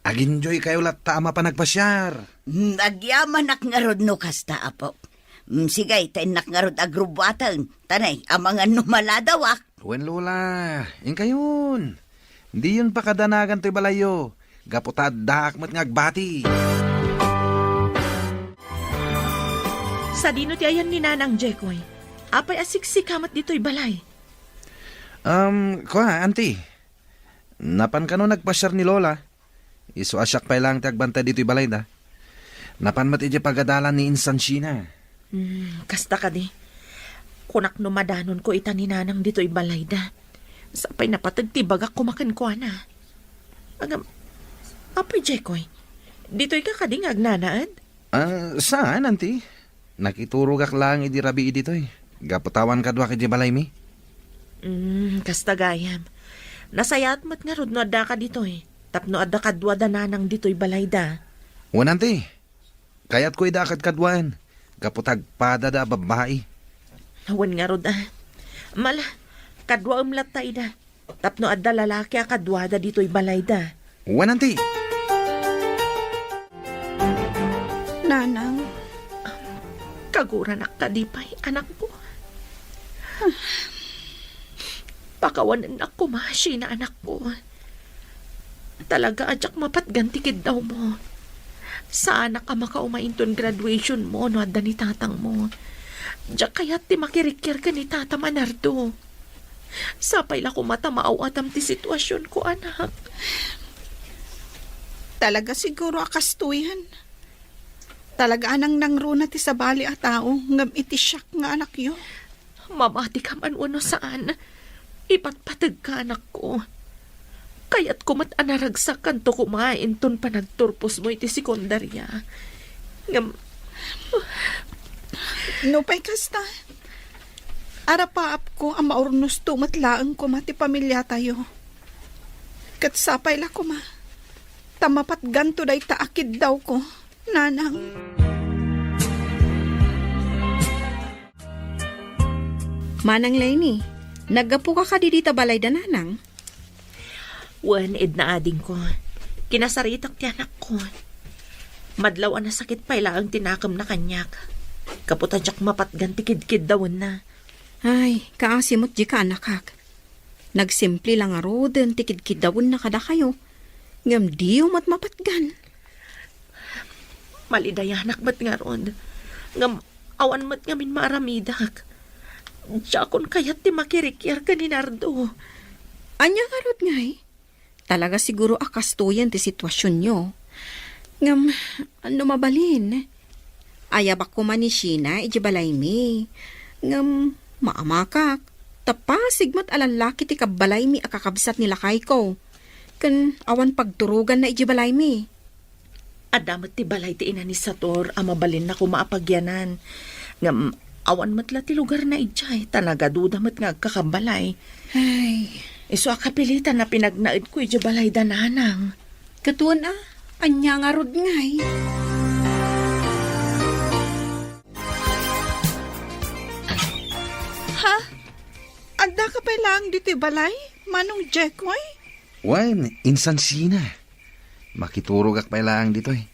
Aginjoy kayo lata ama pa nagpasyar. Nagyamanak nga rod no kasta, apo. Sigay, tainak nga rod agrubatan. Tanay, amangan numaladawak. Wen, Lola, yung kayon. Hindi yun pa kadanagan to'y balayo. Gaputad daak mat nga agbati. Sa dino ti ayan ni Nanang Jekoy. Apay asiksikamat dito'y balay. Auntie. Napan ka no nagpasyar ni Lola. Iso asyak pa lang ti agbantay dito'y balay da. Napan mat iti pagadalan ni Insan Sheena. Kasta ka di. Kunak no madanon ko ita ni Nanang dito'y balay da. Sapay napatag ti bagak kumakan ko na. Agam, apay Jekoy. Dito'y ka kading agnanaad? Saan, Auntie? Nakiturugak lang idi rabi dito'y. Gaputawan kadwa kiti balay mi. Kasta gayam. Nasayat mat nga rod no adda ka dito'y. Tapno adda kadwa da Nanang dito'y balay da. Wan, Auntie. Kayat ko idakad kadwaan. Gaputag pada da babae. Nawan nga rod Mala, kadwa umlatay da. Tapno adda lalaki a kadwa da dito'y balay da. Wan, Auntie. Nanang, Kaguran kadipay, anak ko. Pakawanan ako, mashi na anak ko. Talaga adyak mapatgantikid daw mo. Sana ka makaumainton graduation mo, no adda ni tatang mo. Diyak kaya't ti makirikir ka ni tata Manardo. Sapay la ko mata maawatam ti sitwasyon ko, anak. talaga siguro akastuyan. Talaga anang nangruna ti sabali a tao, ngam iti siyak nga anak yo. Mamati ka man uno saan. Ipatpatag ka anak ko. Kaya't kumat anaragsak kanto kumain ton panagturpos mo iti sekundarya. Ngam... No pa'y kasta. Arapaap ko ang maurnos tumatlaang ko mati pamilya tayo. Katsapay la ko ma. Tamapat ganto day taakid daw ko, nanang. Manang Lenny, naggapo ka dita balay da nanang? Wan ed na ading ko. Kinasaritak ti anak ko. Madlaw na sakit pa ila ang tinakam na kanyak. Kaputadyak mapatgan ti kidkid dawon na. Ay, kaasimot di ka anakak. Nagsimple lang aro din ti kidkid dawon na kada kayo. Ngam diyo mat mapatgan. Malidayanak mat nga ron. Ngam awan mat ngamin maaramidak. Diyakon kayat ti makirikir ka ni Nardo. Anya karot ngay. Talaga siguro akastuyan ti sitwasyon nyo. Ngam, ano mabalin? Ayabak ko man ni Sheena, ijibalay mi. Ngam, maamakak. Tapasig mat alalaki ti kabalay mi akakabsat nila kay ko. Kan awan pagturugan na ijibalay mi. Adamat ti balay ti ina ni Sator, amabalin na kumaapagyanan. Ngam, awan mat la ti lugar na ijay, tanagaduda mat nga kakabalay. Ay, Iso akapilitan na pinagnaid ko ijibalay da nanang. katuan anya nga rod ngay. Ha? Anda ka pa lang dito balay? Manong Jekoy? Wan, insansina. Makiturog ak pailang dito eh.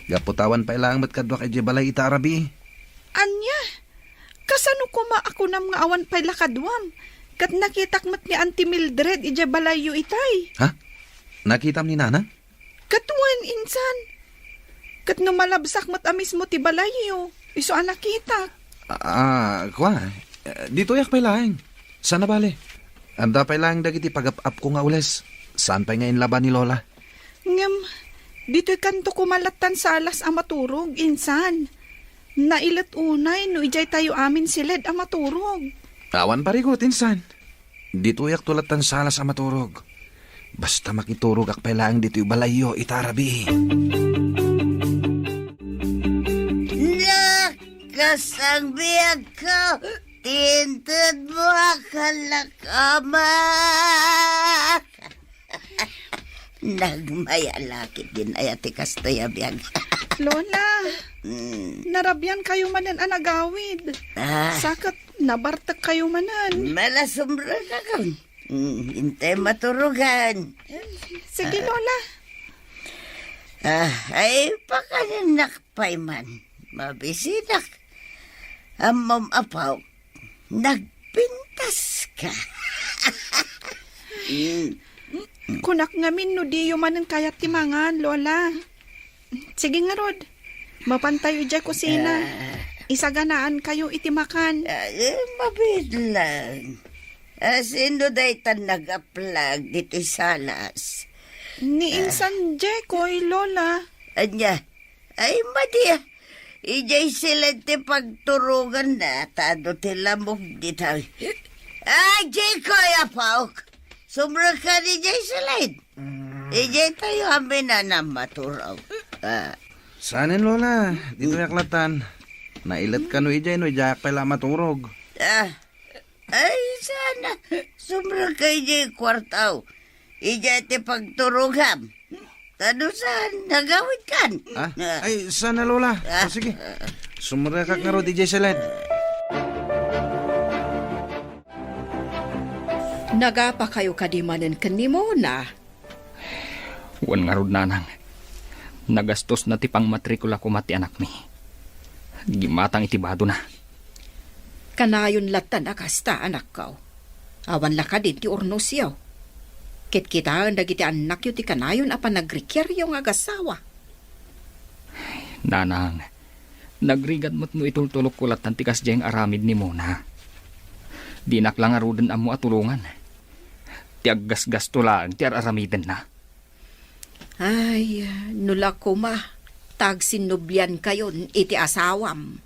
Gaputawan pailang mat kadwak iti balay ita arabi. Anya? Kasano kuma ako nam nga awan pay lakadwam? Kat nakitak mat ni Auntie Mildred ije balayo itay. Ha? Nakitam ni Nana? Katuan insan. Kat numalabsak mat amis mo ti balayo. Iso ang nakitak. Kwa. Dito yak pailang. Sana bale. Anda pailang dagiti pag-up ko nga ules. Saan pa nga inlaban ni Lola? Ngam, dito'y kanto kumalatan sa alas ang maturog, insan. Nailat unay, no ijay tayo amin silid ang maturog. Awan parigot, insan. Dito yak tulatan salas ang maturog. Basta makiturog ak pailang dito'y balayo itarabi. Nakasang biyag ko, tintod mo akalakama. Nagmayalakit din ay ati kastoy abiyag. Lola, narabyan kayo manan ang nagawid. Sakat, nabartak kayo manan. Malasumbro ka kon. Hintay maturugan. Sige, Lola. Ay, pakananak pa'y man. Mabisinak. Amam apaw, nagpintas ka. Kunak ngamin no di yuman ang kayat timangan, Lola. Sige nga, Rod. Mapantayo dyan kusina. Isaganaan kayo itimakan. Mabidlang. Sino day tan nag-aplag dito salas? Ni Insan Jekoy, Lola. Anya, ay madiya. Ijay sila ti pagturugan na. Tado tilamog dito. Ay, Jekoy, apaw. Sumra ka ni Jay Salid. Ijay tayo amin na na maturaw. Sanin Lola, dito yaklatan. Nailat ka no ijay no ijak pala maturog. Ay, sana. Sumra ka Ijay kwartaw. Ijay ti pagturugam. Tado saan, nagawid kan. Ay, sana Lola. O sige, sumra ka nga ro ijay salad. Nagapa kayo kadimanan kanimo na. Wan nga rod nanang. Nagastos na ti pang matrikula ko mati anak mi. Gimatang itibado na. Kanayon latan akasta anak ko. Awan laka din ti urnos yaw. Kit-kitaan dagiti anak yu ti kanayon apan nagrikeryo nga agasawa. Nanang, nagrigat mo't no itultulok ko latan ti kasjeng aramid ni Mona. Dinak lang arudan amo at tulungan. Ti aggas-gasto lang ti aramiden na. Ay, nula ko ma. Tag sinubyan kayon iti asawam.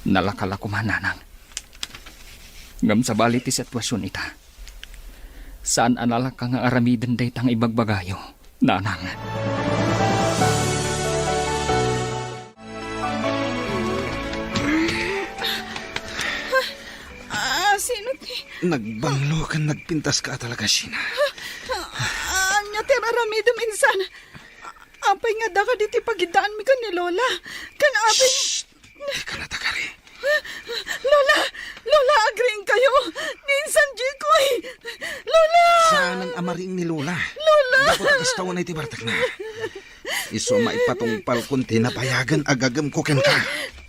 Nalakala ko man, nanang. Ngam sa bali ti sitwasyon ita. Saan analak ka nga aramiden day tang ibagbagayo, nanang? Sino ti? Nagbanglo kan nagpintas ka talaga, Shina. Anya ti aramidom insan. Apay nga da ka diti pagidaan mi ka ni Lola. Kan apay... Shhh! Di ka natakari. Lola, agreeing kayo. Ninsan Jikoy. Lola! Saan ang amaring ni Lola? Lola! Dapat agistawan na iti bartak na. Iso maipatungpal kung tinapayagan agagam ko ken ka.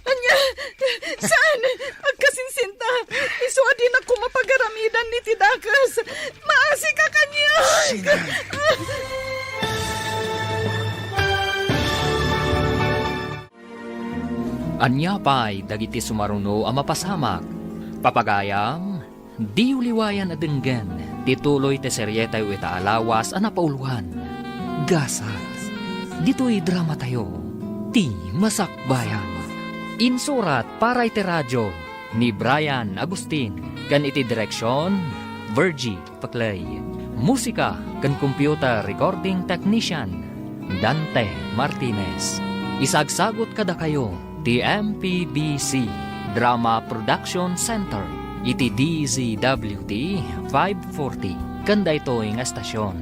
Anya, saan? Agkasinsinta. Iso adin ako mapagaramidan ni Tidakas. Maasi ka kanya. Shina! Anya pa'y dagiti sumaruno ang mapasamak. Papagayam, di uliwayan adenggan, tituloy te seryeta yu ita alawas ang napauluhan. Gasas, dito'y drama tayo, ti masakbayan. Insurat para iti radyo ni Brian Agustin, kan iti direksyon, Virgie Paclay. Musika kan computer recording technician, Dante Martinez. Isagsagot kada kayo, the MPBC Drama Production Center, iti DZWT 540, kanda ito nga estasyon.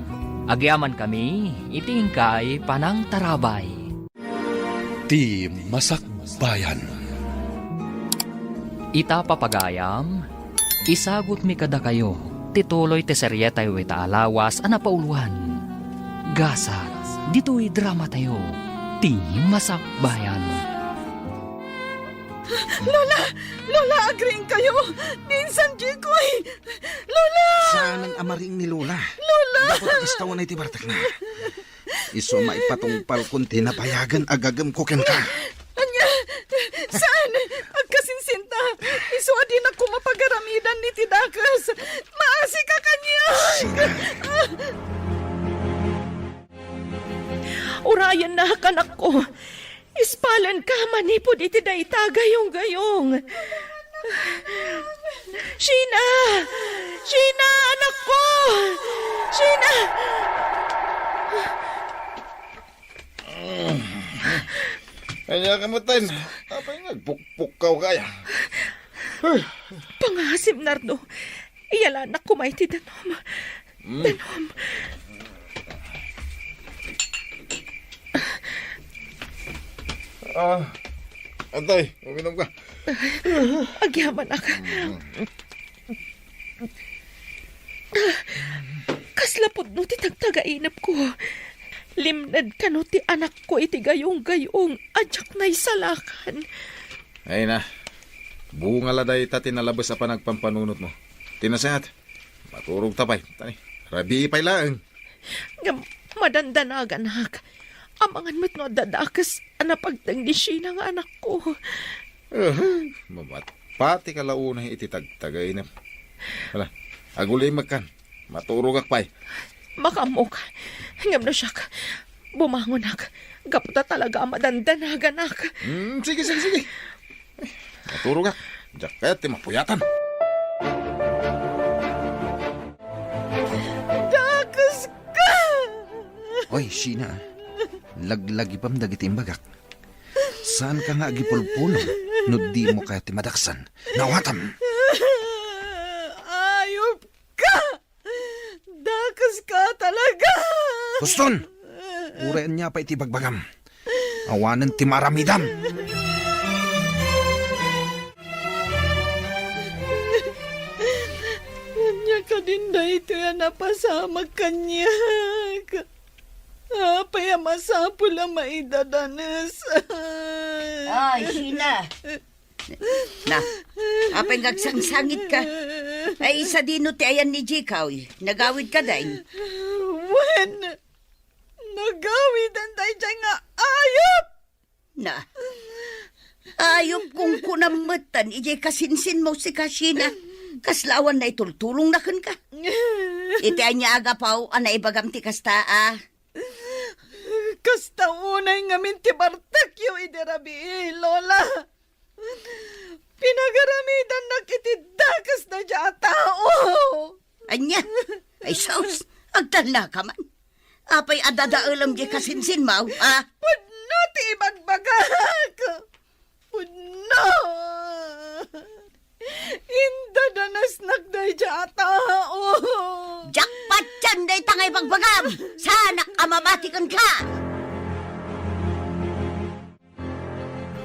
Agyaman kami, iti ingkay Panang Tarabay. Ti Masakbayan. Ita papagayam, Isagot mi kada kayo, tituloy te serye tayo ita alawas anapauluan. Gasa, dito'y drama tayo, ti masakbayan. Lola, agring kayo! Ninsan, Jikoy! Lola! Saan ang amaring ni Lola? Lola! Dapat ang istawan na itibartak na. Iso maipatungpal kung tinapayagan agagam ko ken ka. Anya, saan? Agkasinsinta. Iso adin ako mapagaramidan ni Tidakas. Maasi ka kanya. Urayan na kanak ko. Ispalan ka manipod iti dayta gayong-gayong. Sheena! Sheena, anak ko! Sheena! Kaya kamutin. Apay nagpukpukaw kaya. Pangasim, Nardo. Iyala na kumay ti danom. Danom. Antay, uminom ka. Agyaman ka. Kaslapod no ti tagtagainap ko. Limnad ka no ti anak ko iti gayong-gayong adyak na isalakan. Ay na. Bunga laday ta tinalabas sa panagpampanunot mo. Tinasahat. Maturog tapay. Tani, rabi ipay lang. Ngam, madandanagan hak. Amangan mo't no dadakas anapagtang di siya ng anak ko. Mamat. Pati kalauna iti tagtagainap. Wala, agulay magkan. Maturog akpay. Makamok. Ngam na siya ka. Bumangon hak. Gaputa talaga madandanagan hak. Sige. Maturog ak. Jaket, mapuyatan. Dakas ka! Oy, Sheena. Laglagi pam dagiti imbagak. Saan ka nga agipulpulong? No di mo kaya timadaksan. Nawatam! Ayop ka! Dakas ka talaga! Guston! Urayan niya pa iti bagbagam. Awanan ti maramidam. Kanya ka din na ito yan napasamag kanya. Apay masapul ang maidadanas. Ay, Sheena. Na, apay ngagsangsangit ka. Ay, isa dino ti ayan ni Jikaw. Nagawid ka dahin. When? Nagawid ang tayo dyan nga ayop! Na, ayop kung kunamatan, ijay kasinsin mo si Sheena. Kaslawan na itultulong na kan ka. Iti anya aga paw, anay bagam ti kasta Kasta unay ngamin ti Bartakyo iderabi, Lola. Pinagaramidan na kitidakas na dya tao. Anya, ay saus, agtala ka man. Apay adadaalam di kasinsin mo, Pudno ti ibagbagak. Pudno. Inda danas nagday dya tao. Jackpot dyan day tangay pagbagam! Sana kamamatikan ka!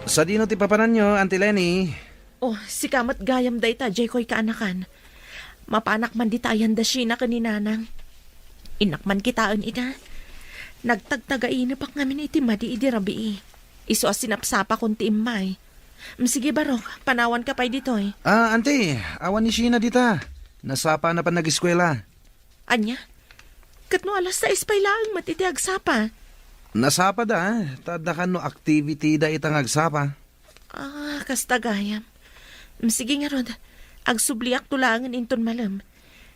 Sa dino ti papanan nyo, Auntie Lenny. Oh, si kamat gayam day ta, Jekoy kaanakan. Mapanak man di tayan da siya na kaninanang. Inakman kitaan ita. Nagtagtagainap ak ngamin iti madi idi rabi. Iso sinapsapa kong ti imay. Sige barok, panawan ka pa'y ditoy. Auntie, awan ni Sheena dita. Nasapa na pa nag-eskwela. Anya? Katno alas 6 pa'y lang matiti agsapa. Nasapa da, tadakan no activity da itang agsapa. Kasta gayam. Sige nga rod, agsubliak tulangan inton malam.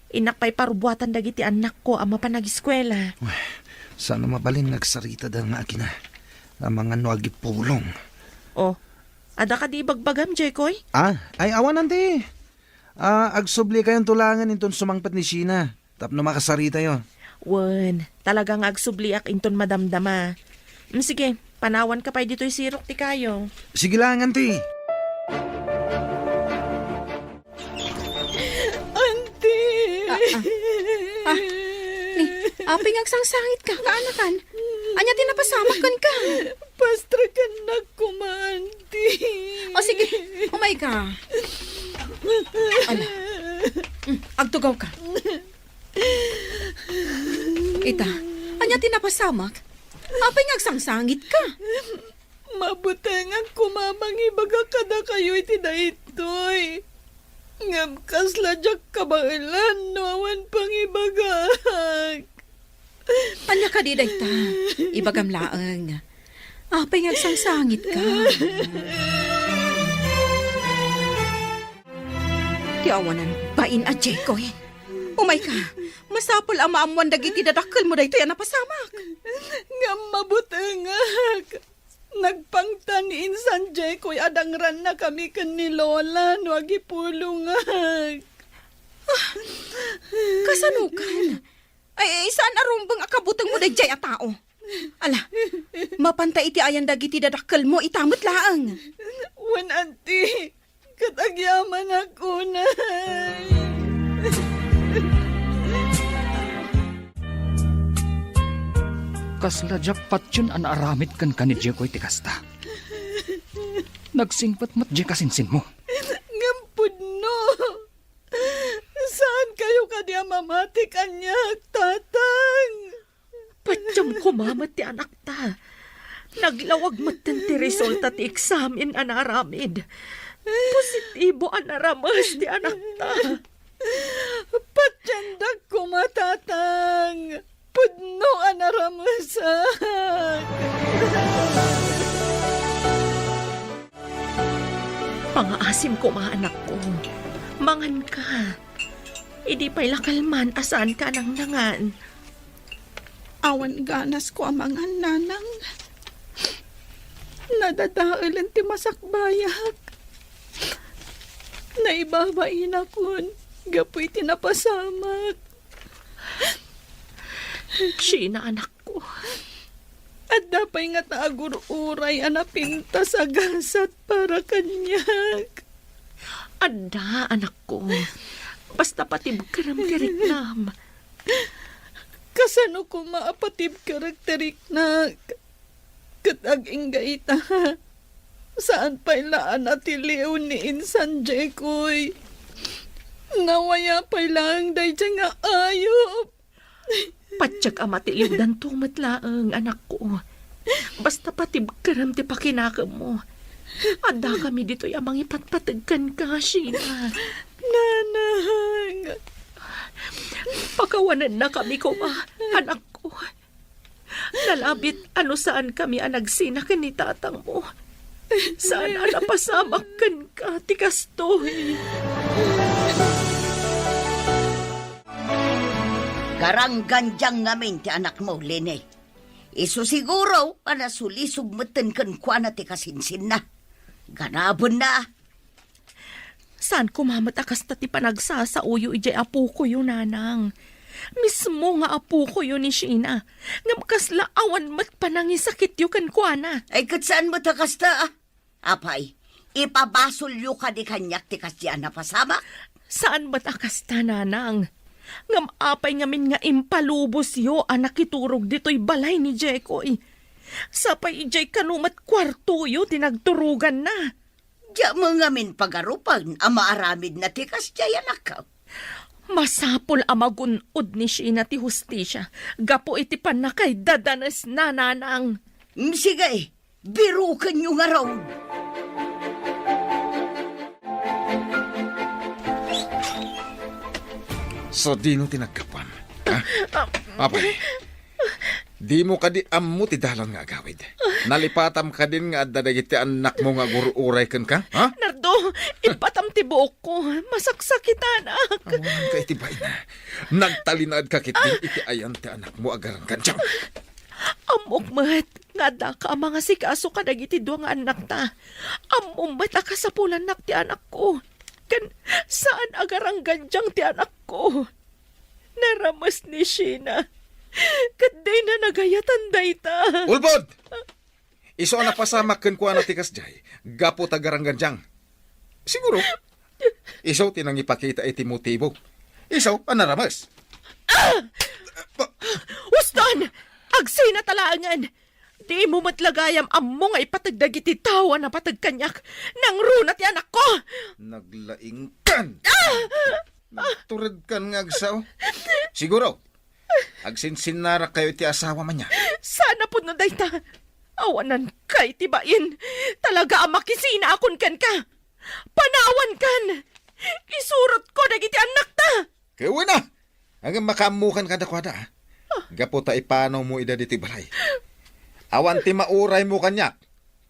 Inak pa'y parubuatan dagiti anak ko ama pa nag-eskwela. Sana mabalin nagsarita da nga akina. Ang mga no agipulong. Oh, ada ka di bagbagam, Jekoy? Ay awan Auntie. Agsubli kayong tulangan inton sumangpat ni Sheena. Tapno makasarita yo. Wen, talagang agsubliak inton madamdama. Sige, panawan ka pa'y dito'y sirok ti kayo. Sige lang, Auntie. Aping agsangsangit ka, kaanakan. Anya tinapasamak ka. Pastra ka na kumanti. O sige, umay ka. Ano, Agtugaw ka. Ita, anya tinapasamak? Apay ngagsangsangit ka. Mabuteng kumamang ibaga kada kayo iti daytoy. Ngam kasla jak kabailan nawan pang ibagag. Anya ka di dayta. Ibagam laeng. Apay ngagsangsangit ka. Tiawanan bain a Jekoy. Umay ka. Masapol ang maamuan dagiti dadakkel mo daytoy napasamak. Ngam mabutengak. Nagpangtaniin san Jekoy adangran na kami kan ni Lola no agipulungag. Kasanukan. Ay, saan arumbang akabutang mo dayjay a tao? Ala, mapantay iti ayan dagiti dadakkel mo itamot laang. Wan anti, katagyaman ako na. Kasla jakpat yun an aramid kan ka ni Jekoy ti kasta. Nagsingpat mat je kasinsin mo. Ngampud no. Saan kayo kadya mamati kanyak, tatang? Patyam kumamat ti anak ta. Naglawag matin ti resulta ti eksamen anaramid. Positibo anaramas ti anak ta. Patyandak ko matatang. Pudno anaramasak. Pangaasim ko mga anak ko. Mangan ka. Idi pa'y lakalman asaan ka nang nangan. Awan ganas ko amangan nanang. Nadadailan ti masakbayak. Naibabain akon. Gapoy tinapasamak. Sheena anak ko. At dapay nga taagururay anapinta sa gasat para kanyak. Ada anak ko. Basta patib karam tiriknam. Kasano ko maapatib karakterik na kataging gaita. Saan pa'y laan at iliw ni Insan Jekoy. Nawaya pa'y lang day nga ayop. Patsak amatiliw dan tumatlaang anak ko. Basta patib karam ti pakinakam mo. Ada kami dito'y amang ipatpatagkan ka, Sheena. Nanang. Pakawanan na kami ko, anak ko. Nalabit ano saan kami anagsinakan ni tatang mo. Saan napasamakan ka, tikastoy. Garangganjang ngamin ti anak mo, Lene. Iso siguro, panasulisog matan kan kwa na ti kasinsin na. Ganabon na. Saan kumamat akas ta ti panagsasauyo ijay apo ko yun, nanang. Mismo nga apo ko yun ni Sheena. Nga makaslaawan mat panangisakit yu kan kwa na. Ay kat saan mo takasta? Apay, ipabasol yu ka di kanyak ti kasya na pasama? Saan ba't akas ta, nanang? Ngam apay ngamin nga impalubos yo anak iturog dito'y balay ni Jekoy. Sapay ijay kanumat kwarto yo tinagturugan na. Diya mo ngamin pagarupan, amaaramid na ti kasya anak ka. Masapol amagunod ni Sheena ti hustisya. Gapo iti panakay dadanas na, nanang. Sige, birukan nyo nga raw. So, di no tinagkapan. Ha? Apay, di mo ka di ammo ti dalan nga agawid. Nalipatam ka din nga adadagit ti anak mo nga gururay kan ka? Ha? Nardo, ipatam ti buok ko. Masaksakitan ak. Awanan ka itibay na. Nagtalinad ka kit din iti ayan ti anak mo agarang kansyang. Amokmat, nga da ka mga sikaso ka dagiti duwa nga anak ta. Amokmat akasapulan nak ti anak ko. Kan saan agarang ganjang ti anak ko? Naramas ni Sheena. Kaday na nagayatan dayta. Ulbod! Iso na pasamak kan kuha na tikas jay. Gapo tagarang ganjang. Siguro, iso tinangipakita iti motibo. Iso anaramas. Uston! Agsay na talangan! Di mo matlagayam ammo nga ipatagdagiti tawa na patagkanyak nang runat ti anak ko! Naglaing kan! Turad kan nga agsaw. Siguro, agsinsinara kayo iti asawa man niya. Sana po no dayta. Awanan kay tibain. Talaga ang makisina akon kan ka. Panawan kan. Isurot ko dagiti anak ta. Kaya na! Hanggang makamukan ka dakwada. Gaputa ipanaw mo ida diti balay. Awan ti mauray mo kanyak.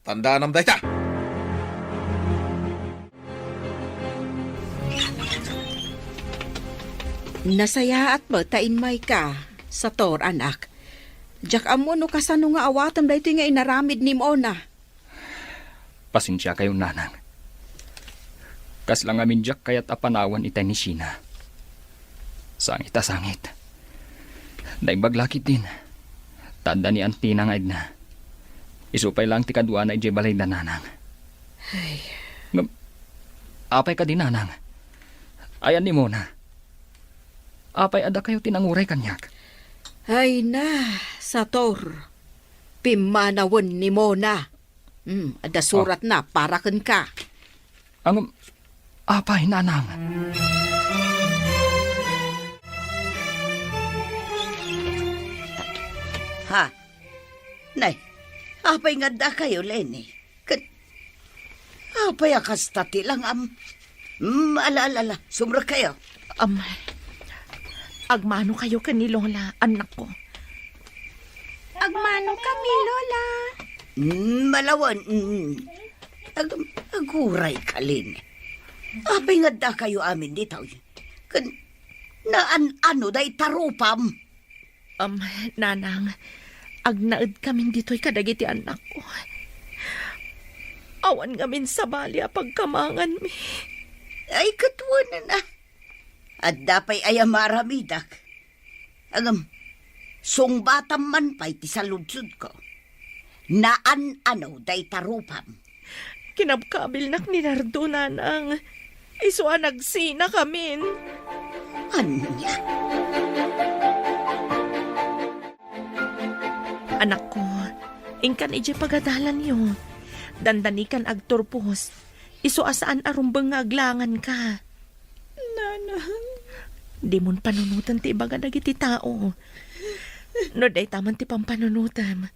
Tandaan day ta. Nasaya at matain may ka sa tor, anak. Jak amo no kasano nga awatam dayto nga inaramid ni mo na. Pasensya kayo, nanang. Kas lang amin jak kaya't apanawan itay ni Sheena. Sangit a sangit. Naibaglakit din. Tanda ni Auntie nang na. Isupay lang ti kadwa na ijay balay na nanang. Ngam, apay ka din, nanang. Ayan ni Mona. Apay ada kayo tinanguray kanyak. Ay na, sa tor. Pimanawon ni mo na. Ada surat na para kan ka. Ang apay, nanang. Ha? Nay, apay nga da kayo, Lenny. Apay akas tati lang ala, sumra kayo. Agmano kayo kan ni Lola, anak ko. Agmano kami, Lola. Malawan. Aguray ka, Lin. Apay nga da kayo amin dito. Ano day tarupam? Nanang, agnaed kami dito'y kadagiti anak ko. Awan ngamin sa balya pagkamangan mi. Ay, katuwanan na. At dapay ay amaramidak. Sungbatam man pa'y ti saludsud ko. Ano day tarupam. Kinabkabil nak ni Nardo, nanang. Iswa nagsina kamin. Anya? Anak ko, ingkan ije pagadalan yo. Dandanikan agturpos. Iso asaan arumbang nga aglangan ka. Nanang. Di mon panunutan ti ibaga dagiti tao. No day taman ti pampanunutan.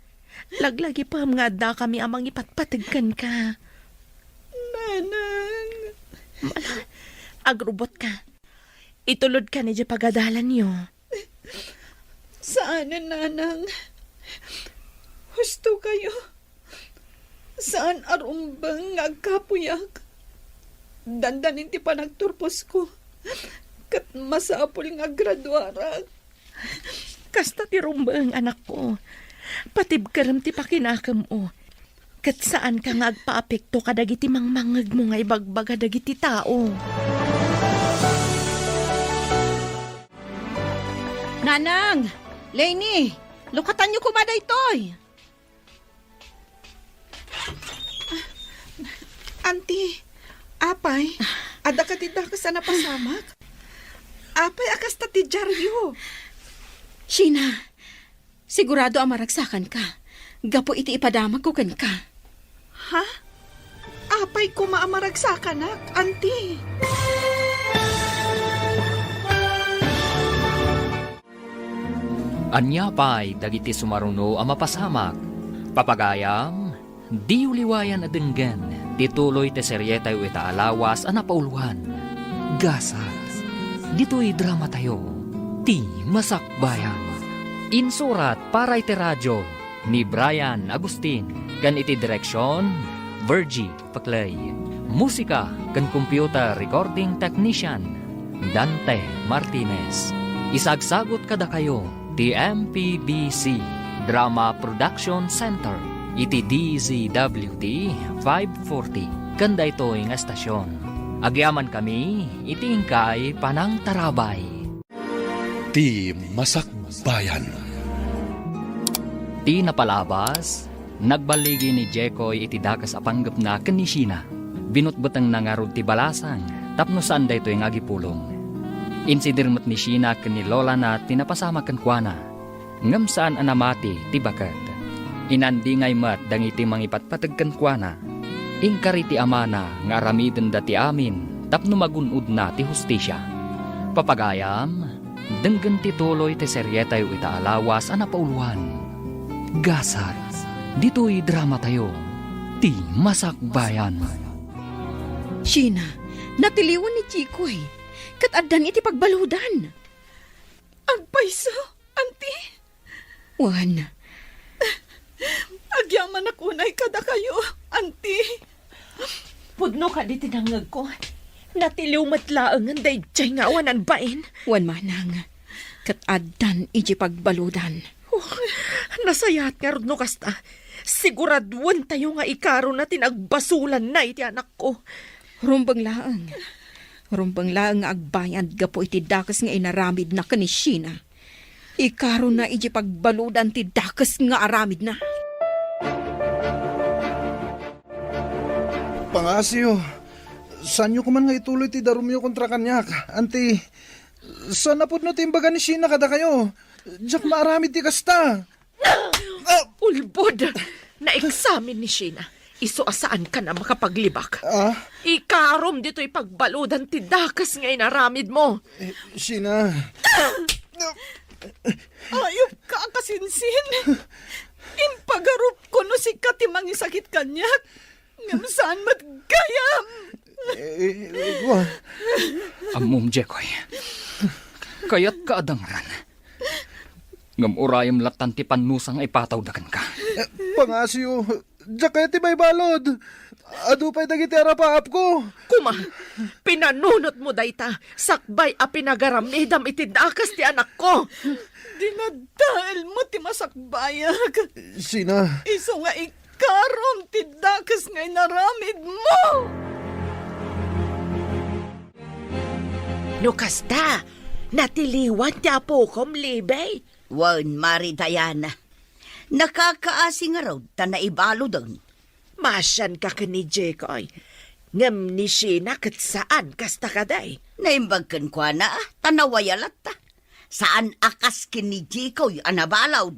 Laglagi pa nga da kami amang ipatpatigkan ka. Nanang. Agrubot ka. Itulod ka ni di pagadalan yo. Saan na, nanang? Husto kayo. Saan arumbang agkapuyak? Dandanin ti panagturpos ko. Kat masapul nga graduarag. Kasta ti rumbang anak ko. Patibkaram ti pakinakam o. Kat saan ka nga agpaapekto kadagiti mangmangag mo nga ibagbaga dagiti tao. Nanang! Lenny! Lukatan niyo kumaday toy! Auntie, apay, ada ka tida ka sa napasamak? Apay akas ta ti dyaryo. Sheena, sigurado ang maragsakan ka. Gapo iti ipadamag ko kan ka. Ha? Apay ko maamaragsakan nak, auntie. Anya pa'y dagiti sumaruno ang mapasamak. Papagayam, di uliwayan adenggan. Tituloy te seryetay ita alawas ang napauluhan. Gasas, dito'y drama tayo. Ti Masakbayan. Insurat para iti radyo ni Brian Agustin. Kan iti direksyon, Virgie Paclay. Musika kan computer recording technician, Dante Martinez. Isagsagot kada kayo, ti MPBC Drama Production Center. Iti DZWT 540. Kanda ito'y nga estasyon. Agyaman kami, iti ingkay Panang Tarabay. Ti Masakbayan. Ti napalabas, nagbaligi ni Jekoy iti dakas apanggap na kanisina. Binutbutang nangarod ti balasang, tapno saan da ito'y ngagipulong. Insidirmat ni Sheena kani lola na tinapasama kan kuana. Ngam saan anamati ti bakat. Inandingay mat dangiti mangipatpatagkan kuana. Ingkari ti amana nga aramiden dati amin tapno magunud na ti hustisya. Papagayam, denggan tituloy ti seryeta yu itaalawas ana pauluan. Gasat, dito'y drama tayo, ti Masakbayan. Sheena, natiliwan ni Chikoy. Katadan iti pagbaludan. Agpayso, auntie. Wan, Agyaman ako na kada kayo, auntie. Pudno ka di tinangag ko. Natiliw matlaang ang dayjay nga awanan bain. wan manang. Katadan iti pagbaludan. Nasayat nga rodno kasta. Siguraduan tayo nga ikaro na tinagbasulan na iti anak ko. Rumbang laang. Rumbang laang nga agbayad gapo iti dakas nga inaramid na kani Sheena. Ikaro na iti pagbaludan ti dakas nga aramid na. Pangasyo, saan nyo kuman nga ituloy ti darumyo kontra kanyak? Anti, saan na po no timbaga ni Sheena kada kayo? Diyak maaramid ti kasta. Ulbod! Na-examine ni Sheena. Isuasaan ka na makapaglibak. Ah, Ikarom dito'y pagbaludan ti dakas nga inaramid mo. Sheena. Ayop ka kasinsin. Impagarup ko no si katimang isakit kanyak. Ngam saan matgayam. Amom Jekoy, kayat kaadangran. Ngam urayam latan ti panusang ay patawdagan ka. Pangasyo, diyak kayo ti may balod. Adu pa'y dagiti arapaap ko. Kuma, pinanunot mo dayta. Sakbay a pinagaramidam iti dakas ti anak ko. Dinadahil mo ti masakbayag. Sheena. Iso nga ikarom ti dakas nga inaramid mo. No kasta, natiliwan ti apokom libay. Wan, Mari Diana. Nakakaasi nga raw, ta naibalo doon. Masyan ka ka ni Jekoy. Ngam ni Sheena kat saan kasta kaday. Naimbag kan kwa na, tanawayalat ta. Saan akas kini Jikoy anabalawd?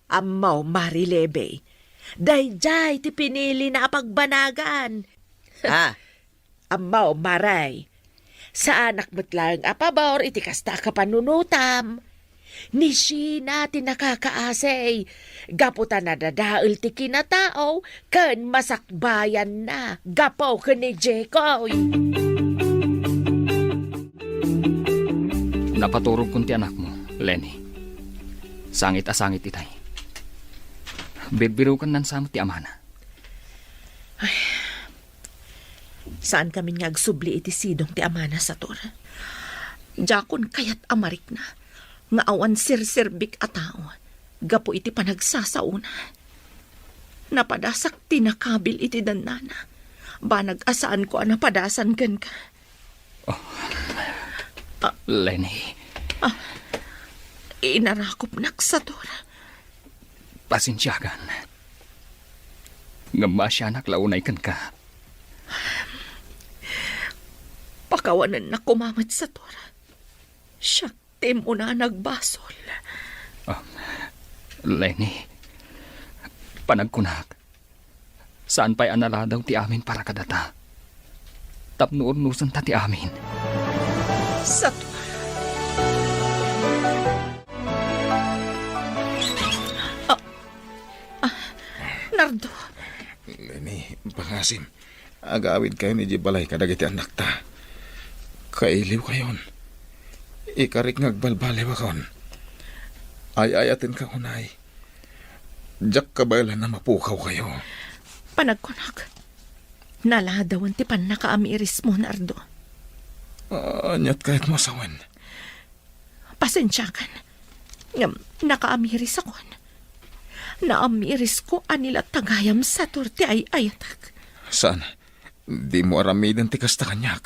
Amaw Marilebe. Dayjay ti pinili na pagbanagan. Ah, Amaw Maray. Sa anak mo't lang apabor iti kasta ka panunutam. Ni Sheena ti nakakaasay. Gaputa na dadaul ti kinatao kan masakbayan na. Gapaw ka ni Jekoy. Napaturog kun ti anak mo, Lenny. Sangit a sangit itay. Birbiro kan nan samo ti amana. Saan kami ngagsubli iti sidong ti amana sa tor? Jakon kayat amarik na. Nga awan sirsirbik a tao. Gapo iti panagsasauna. Napadasak tinakabil iti danana. Banag asaan ko napadasan kan ka. Lenny, Inarakop nak sa tor. pasensyagan. Ngam masyanak launay kan ka. Pakawanan na kumamat sa tor. Syakte mo na nagbasol. Lenny, panagkunak. Saan pa'y anala daw ti amin para kadata? Tapnoon-nusan ta ti amin. Sa tor. Nardo. Lenny, pangasim. Agawid kayo ni Jibalay kadagiti anak ta. Kailiw kayon. Ikarik ngagbalbali wa kaon. Ay-ayatin ka kunay. Diyak kabaylan na mapukaw kayo. Panagkunak. Naladawan ti pan nakaamiris mo, Nardo. Anyat kahit masawan. Pasensyakan. Ngam, nakaamiris ako. Naamiris ko anila tagayam sa torte ay ayatak. Saan? Di mo aramidan ti kasta kanyak.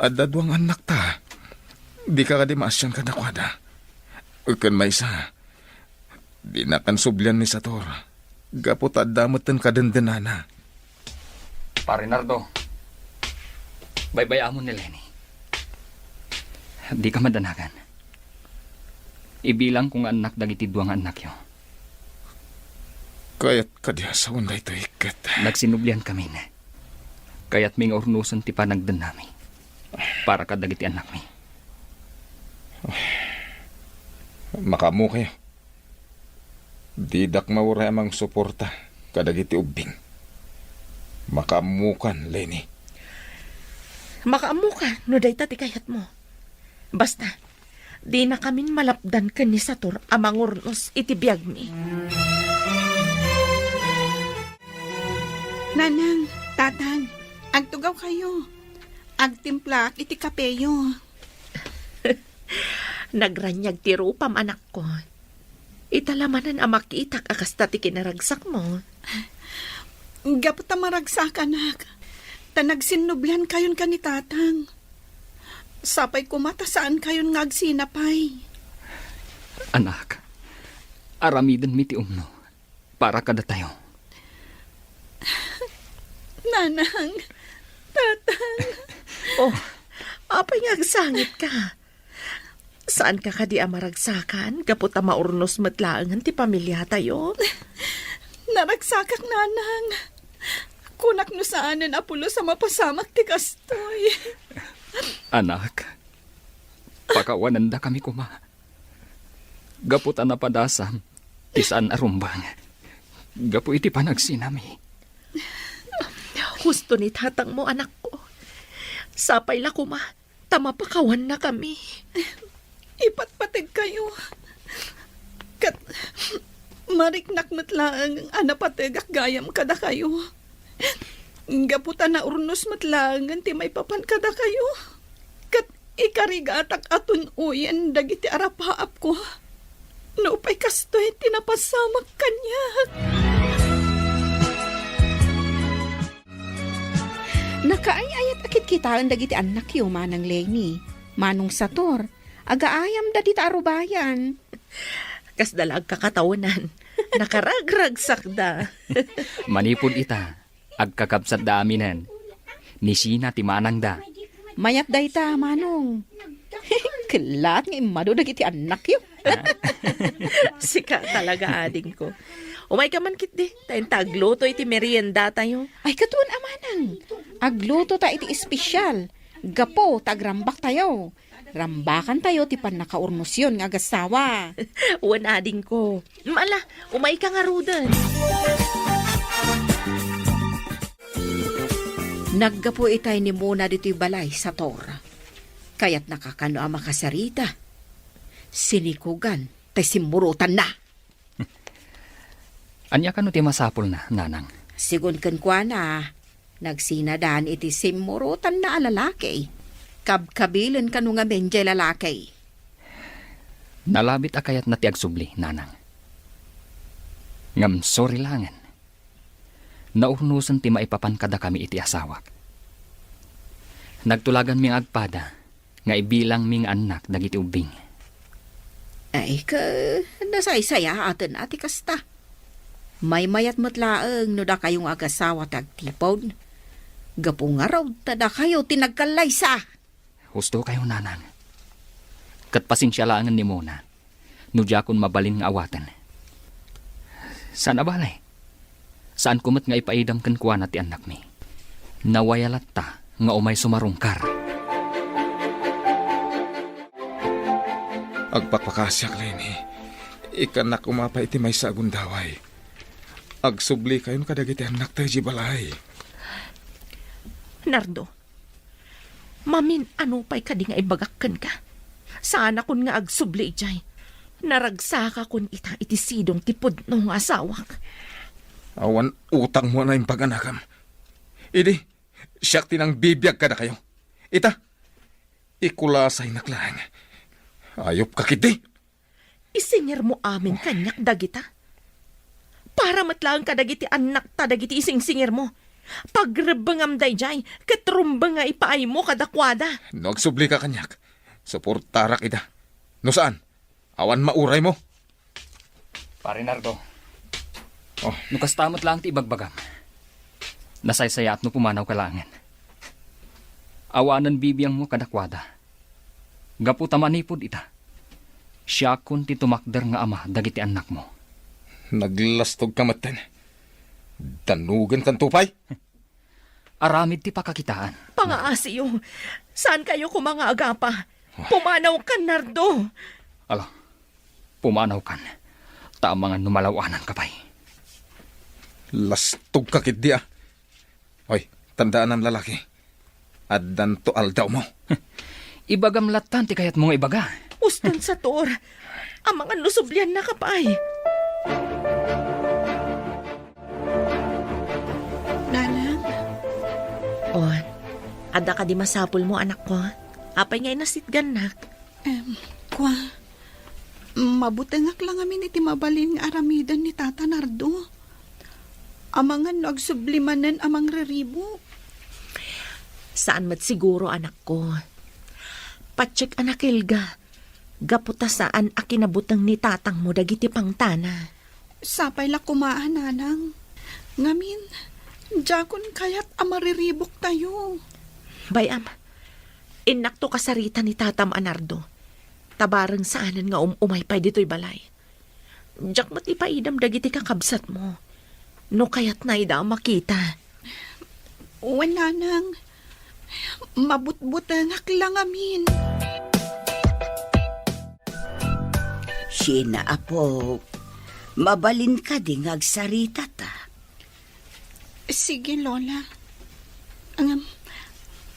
Adadwang anak ta. Di ka di maasyan ka nakwada. Ukan may isa. Di na kan sublyan ni Sator. Gapot at damatan ka dandanana. Pare Nardo, baybayamon ni Lenny. Di ka madanagan. Ibilang kung anak dagiti duwang anak yo. Kaya't kadya sa unday to ikat. Nagsinublian kami na. Kaya't may urnusan ti panagdan nami. Para kadagiti anak mi. Makamu kayo. Didak mauray amang suporta kadagiti ubing. Makamukan, Lenny. Makaamu ka, no day ti kayat mo. Basta, di na kamin malapdan ka ni Sator amang urnos iti biyag mi. Nanang, tatang, agtugaw kayo. Agtimplak iti kapeyo. Nagranyag ti rupam anak ko. Italamanan ang makitak akas ti kinaragsak mo. Gaputa maragsak, anak. Tanagsinublan kayon ka ni tatang. Sapay kumata saan kayon nga agsinapay. Anak, aramiden mi ti umno. Para kada tayo. Nanang, tatang. Oh, apay nga agsangit ka. Saan ka kadi amaragsakan? Kaputa maurnos matlaangan ti pamilya tayo. Naragsakak, nanang. Kunak no saanan apulo sa mapasamak ti kastoy. Anak, pakawanan da kami kuma. Gaputan na padasam, tisaan arumbang. Gapu iti panagsinami. Husto ni tatang mo, anak ko. Sapay la kuma, tamapakawan na kami. Ipatpatig kayo. Kat mariknak matlaang anapatigak gayam kada kayo. Gaputan na urnos matlaangan ti may papan kada kayo. Kat ikarigatak atun uyan dagiti arapaap ko. Naupay kastoy tinapasamak kanyak. Nakaayayat akit kita ang dagiti anak yu manang Lenny. Manong Sator. Agaayam da dita arubayan. Kas dalag kakatawanan. Nakaragragsak da. Manipod ita, agkakabsat da aminan. Ni Sina ti manang da. Mayat day ta, Manong. Kelat nga imado dagiti anak yu. Sika talaga ading ko. Umay ka man kit di. Tayong tagluto iti merienda tayo. Ay, katuan amanang. Agluto ta iti espesyal. Gapo, tagrambak tayo. Rambakan tayo ti pan nakaurnos yun nga agasawa. Uwan ading ko. Mala, umay ka nga rudan. Naggapo itay ni Mona dito'y balay sa Tor. Kaya't nakakano ang makasarita. Sinikugan, tay simurutan na. Anya ka no ti masapol na, nanang. Sigun kan kwa na, nagsinadaan iti simurutan na alalaki. Kabkabilan ka nung nga menjay lalaki. Nalabit akayat na ti agsubli, nanang. Ngam sorry langan. Naurnusan ti maipapan kada kami iti asawak. Nagtulagan ming agpada, nga ibilang ming anak dagiti ubing. Ay ka, nasaysaya atin ati kasta. May mayat matlaang no da kayong agasawa tagtipon. Gapong araw, tada kayo tinagkalaysa. Husto kayo, nanang. Kat pasensya langan ni Mona. Nudya kun mabalin nga awatan. Saan abalay? Saan kumat nga ipaidam kan kuwan ti anak mi? Nawayalat ta nga umay sumarungkar. Agpakpakasyak, Lenny. Ikanak umapa iti may sa agundaway. Agsubli kayon kadagiti anak tayo jibalay. Nardo, mamin ano pa'y kadi nga ibagakkan ka. Sana kun nga agsubli jay. Naragsaka kun ita iti sidong tipod ng asawak. Awan utang mo na yung pag-anakam. Idi, siyak tinang bibiyag ka na kayo. Ita, ikulasay naklang. Ayop ka kiti. Isinger mo amin kanyak dagita. Para matlang ka dagiti anak ta dagiti ising-singer mo. Pagrebangam day jay, katrumbang nga ipaay mo kadakwada. No, agsubli ka kanyak. Suportarak ida. No saan? Awan mauray mo. Pare Nardo. Oh. Nukastamot lang ti ibagbagam. Nasaysaya at no pumanaw kalangan. Awanan bibiyang mo kadakwada. Gapu tamanipod ita. Siya kun ti tumakder nga ama dagiti anak mo. Naglastog ka maten. Danugan kan tupay. Aramid ti pakakitaan. Pangaasiyo, saan kayo kumanga agapa? Pumanaw ka, Nardo. Ala, pumanaw kan. Tamangan numalawanan ka pa'y. Lastog ka kid di ah. Hoy, tandaan ang lalaki. Addan to aldaw mo. Ibagam latan ti kayat mong ibaga. Uston sa tor. Ang mga lusublian na kapay. Nanang, Oh, ada ka di masapul mo, anak ko. Apay ngay nasitgan na. kwa, mabutengak lang amin iti mabalin nga aramidan ni Tata Nardo. Amangan nagsublimanan amang reribo. Saan mat siguro, anak ko? Patsik, anak Elga. Gaputa saan akinabutang ni tatang mo dagiti pangtana. Sapay la kumaan, nanang. Ngamin, jakon kayat amariribok tayo. Bayam, inakto kasarita ni tatam Anardo. Tabarang saanan nga umaypay dito'y balay. Jak mat ipaidam dagiti kakabsat mo. No kayat na ida makita. Wala nang. Mabutbutengak lang amin. Sina, apo. Mabalin ka di ngagsarita ta. Sige, Lola. Ang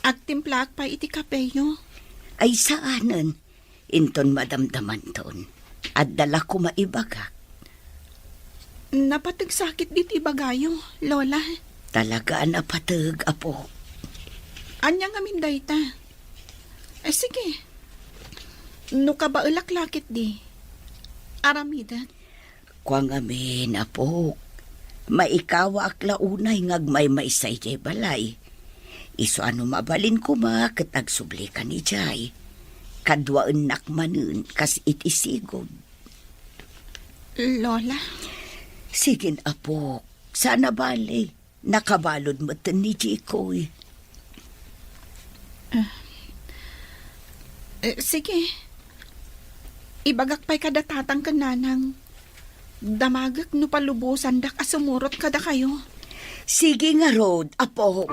agtimplak pa iti kapeyo. Ay saanan, inton madamdaman ton. At dala ko maibaga. Napatagsakit diti bagayo, Lola. Talaga napatag, apo. Anyang amin dayta. Sige. No ka ba ulaklakit di? Aramidat. Kwang amin, apo. Maikawa akla unay ngagmay maisay jay balay. Iso ano mabalin ko ma katag subli ka ni jay. Kadwaan nakmanun kas itisigod. Lola, Sigin, apo. Sana bali. Nakabalod mo ni Jikoy. sige. Ibagak pa'y kadatatang kananang. Damagak no palubusan dak asumurot kada kayo. Sige nga, Rod, apo.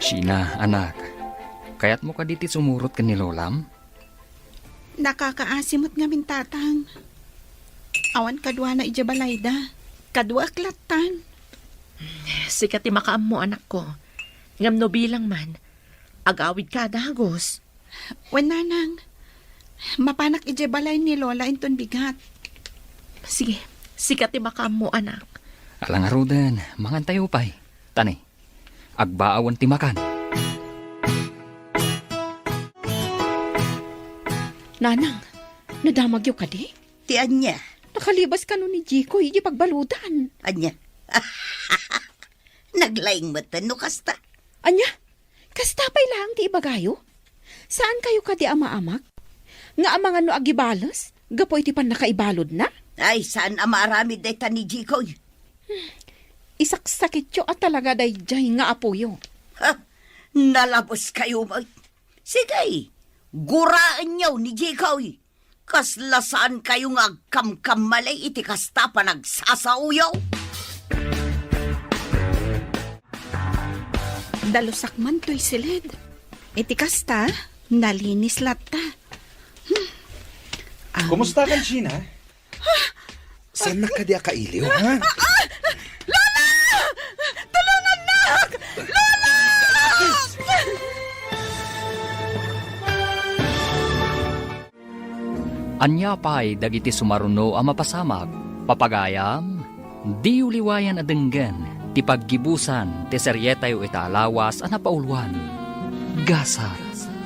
Sina, anak. Kayat mo ka diti sumurot ka ni Lolam? Nakakaasimot ngamin tatang. Awan kadwa na ijabalayda. Kadwa aklatan. Sikat ti makaam mo, anak ko. Ngam no bilang man. Agawid ka dagos. Wala nang. Mapanak ijabalay ni Lola inton bigat. Sige, sikat ti makaam mo, anak. Alang arudan, mangan tayo pa'y. Tani, agbaawan ti makan. Nanang, nadamagyo ka di? Ti anya. Nakalibas ka nun ni Jiko, hindi pagbaludan. Anya. Naglaing mata no kasta. Anya, kastapay lang ti ibagayo? Saan kayo ka di ama-amak? Nga amangan no agibalas? Gapoy ti pan nakaibalod na? Ay, saan amarami deta ni Jikoy? Isaksakit yo at talaga day jay nga apoyo. Ha? Nalabos kayo ba? Sige, guraan niyo ni Jikoy. Kaslasaan kayo nga agkamkam malay iti kasta pa nagsasauyaw. Dalusak man to'y silid. Iti kasta, nalinis latta. Kumusta kan, Sheena? Saan na ka di akailiw, ha? Anya pa'y dagiti sumaruno a mapasamag, papagayam, di uliwayan adenggan, ti paggibusan, ti seryetayo italawas a napauluan. Gasa,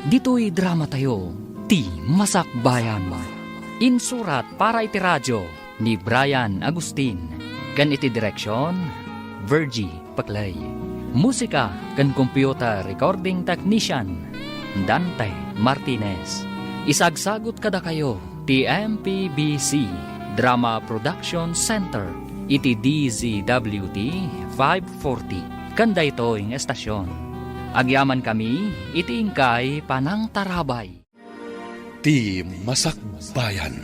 dito'y drama tayo, ti Masakbayan. Insurat para iti radyo ni Brian Agustin, kan iti direksyon, Virgie Paclay. Musika kan computer recording technician, Dante Martinez. Isagsagot kada kayo, ti MPBC Drama Production Center, iti DZWT 540. Kanda ito yung estasyon. Agyaman kami, iti ingkay Panang Tarabay. Ti Masakbayan.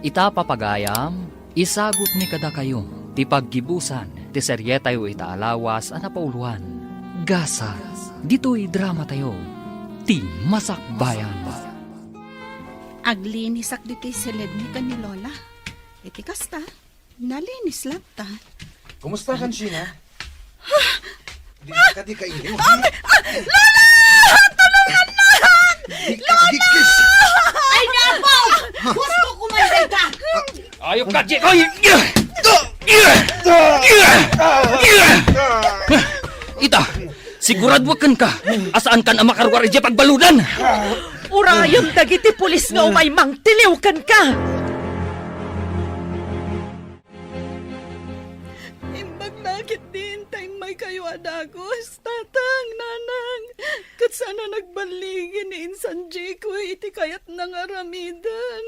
Ita papagayam, isagot ni kada kayo, ti paggibusan, ti seryetayo ita alawas a napauluan. Gasa, Dito'y drama tayo, Ti Masak Bayan. Aglinisak dito'y silid ni ka ni Lola. Iti kasta, nalinis lang ta. Kumusta kan, Sheena? Di ka di kainin. Lola! Dikis! Ay, napo! Gusto ko man dito! Ayok ka, Jekoy! Ita, siguraduakan ka. Asaan kan ang makarwar ije pagbaludan? Urayam dagiti pulis nga umay mangtiliw kan ka. Imbag nakit din, time may kayo adagos. Tatang, nanang, kat sana nagbaligin ni Insan Jekoy, iti kayat nang aramidan.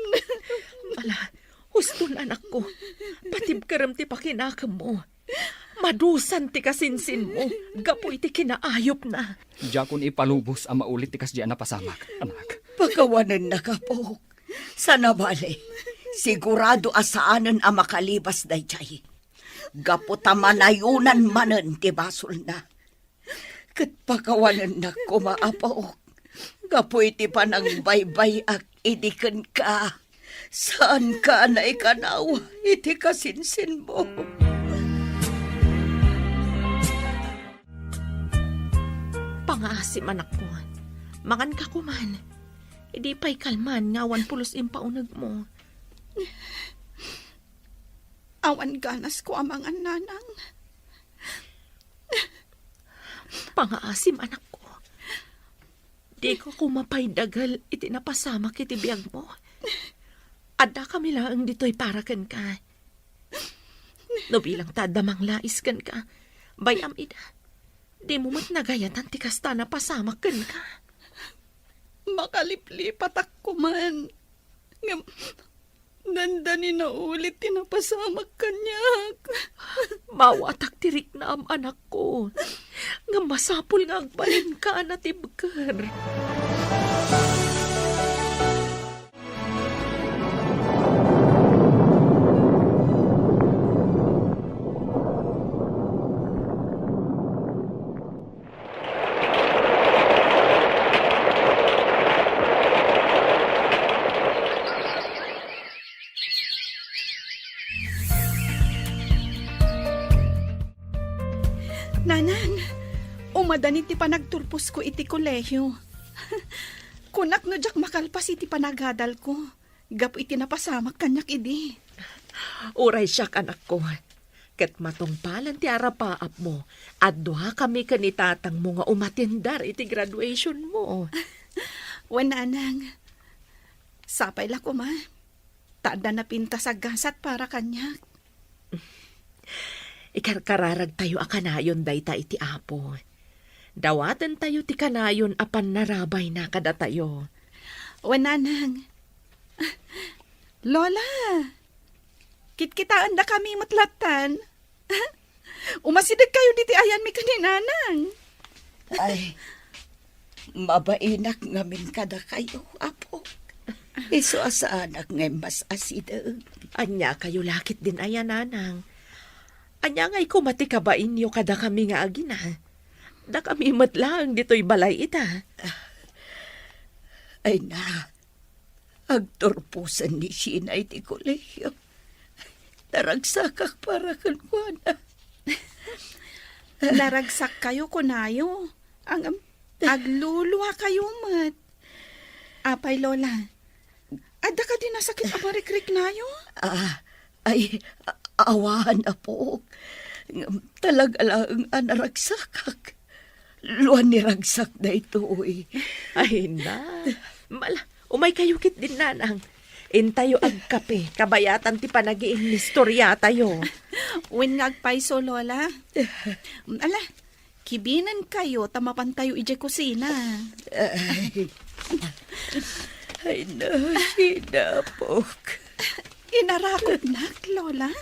Bala, huston anak ko. Patib karam ti pakinakam mo. Madusan ti kasinsin mo. Gapo iti kinaayop na. Jakon ipalubos ang maulit tikas diyan na pasamak, anak. Pagkawanan na ka po. Sana bale, sigurado asaanan ang makalibas day chay. Gaputa manayunan manan ti basol na. Kat pagkawanan na kumaapaok. Gapo iti panang baybay ak idikan ka. Saan ka na ikanaw iti kasinsin mo? Pangasim anak ko. Mangan ka kuman. Idi pa'y kalman nga 1 pulos impaunag mo. Awan ganas ko amang nanang. Pangaasim anak ko. Di ko kumapay dagal iti napasamak iti biyag mo. Adda kami lang dito'y parakan ka. No bilang tadamang lais kan ka. Bayam ida. Di mo mat nagayatan ti kasta na pasamak kan ka. Makaliplipat ako man. Nandani na ulit tinapasamak kanyak. Mawatak tirik na am anak ko. Nga masapul nga agbalin ka na tibker. Nanang, umadanit ti panagturpos ko iti kolehyo. Kunak no jak makalpas iti panagadal ko. Gapo iti napasamak kanyak idi. Uray siyak anak ko. Ket matungpalan ti arapaap mo. Adwa kami kanitatang mo nga umatindar iti graduation mo. Wananang, sapay la ko ma. Tada na pinta sa gasat para kanyak. Ikarkararag tayo a kanayon dayta iti apo. Dawatan tayo ti kanayon apan narabay na kada tayo. Wananang, Lola, kitkitaan na kami matlatan. Umasidag kayo diti ayan mi kaninanang. Ay, mabainak ngamin kada kayo, apo. Iso asaanak ngay mas asidang. Anya kayo lakit din ayan nanang. Anya ngay kumati ka ba inyo kada kami nga agina? Da kami matlang dito'y balay ita. Ay na, agturpusan ni Sheena iti kolehyo. Naragsakak para kanwana. Naragsak kayo kunayo. Ang agluluwa kayo mat. Apay Lola, ada ka din nasakit amarikrik nayo? Awahan na po. Talaga lang naragsakak. Luan ni ragsak na ito eh. Ay na. Mala, umay kayo kit din nanang. Intayo ag kape, kabayatan ti panagiin ni storya tayo. Win nga agpaiso, Lola. Ala, kibinan kayo, tamapan tayo ije kusina. Ay na, Sheena po. Inarakot na, Lola.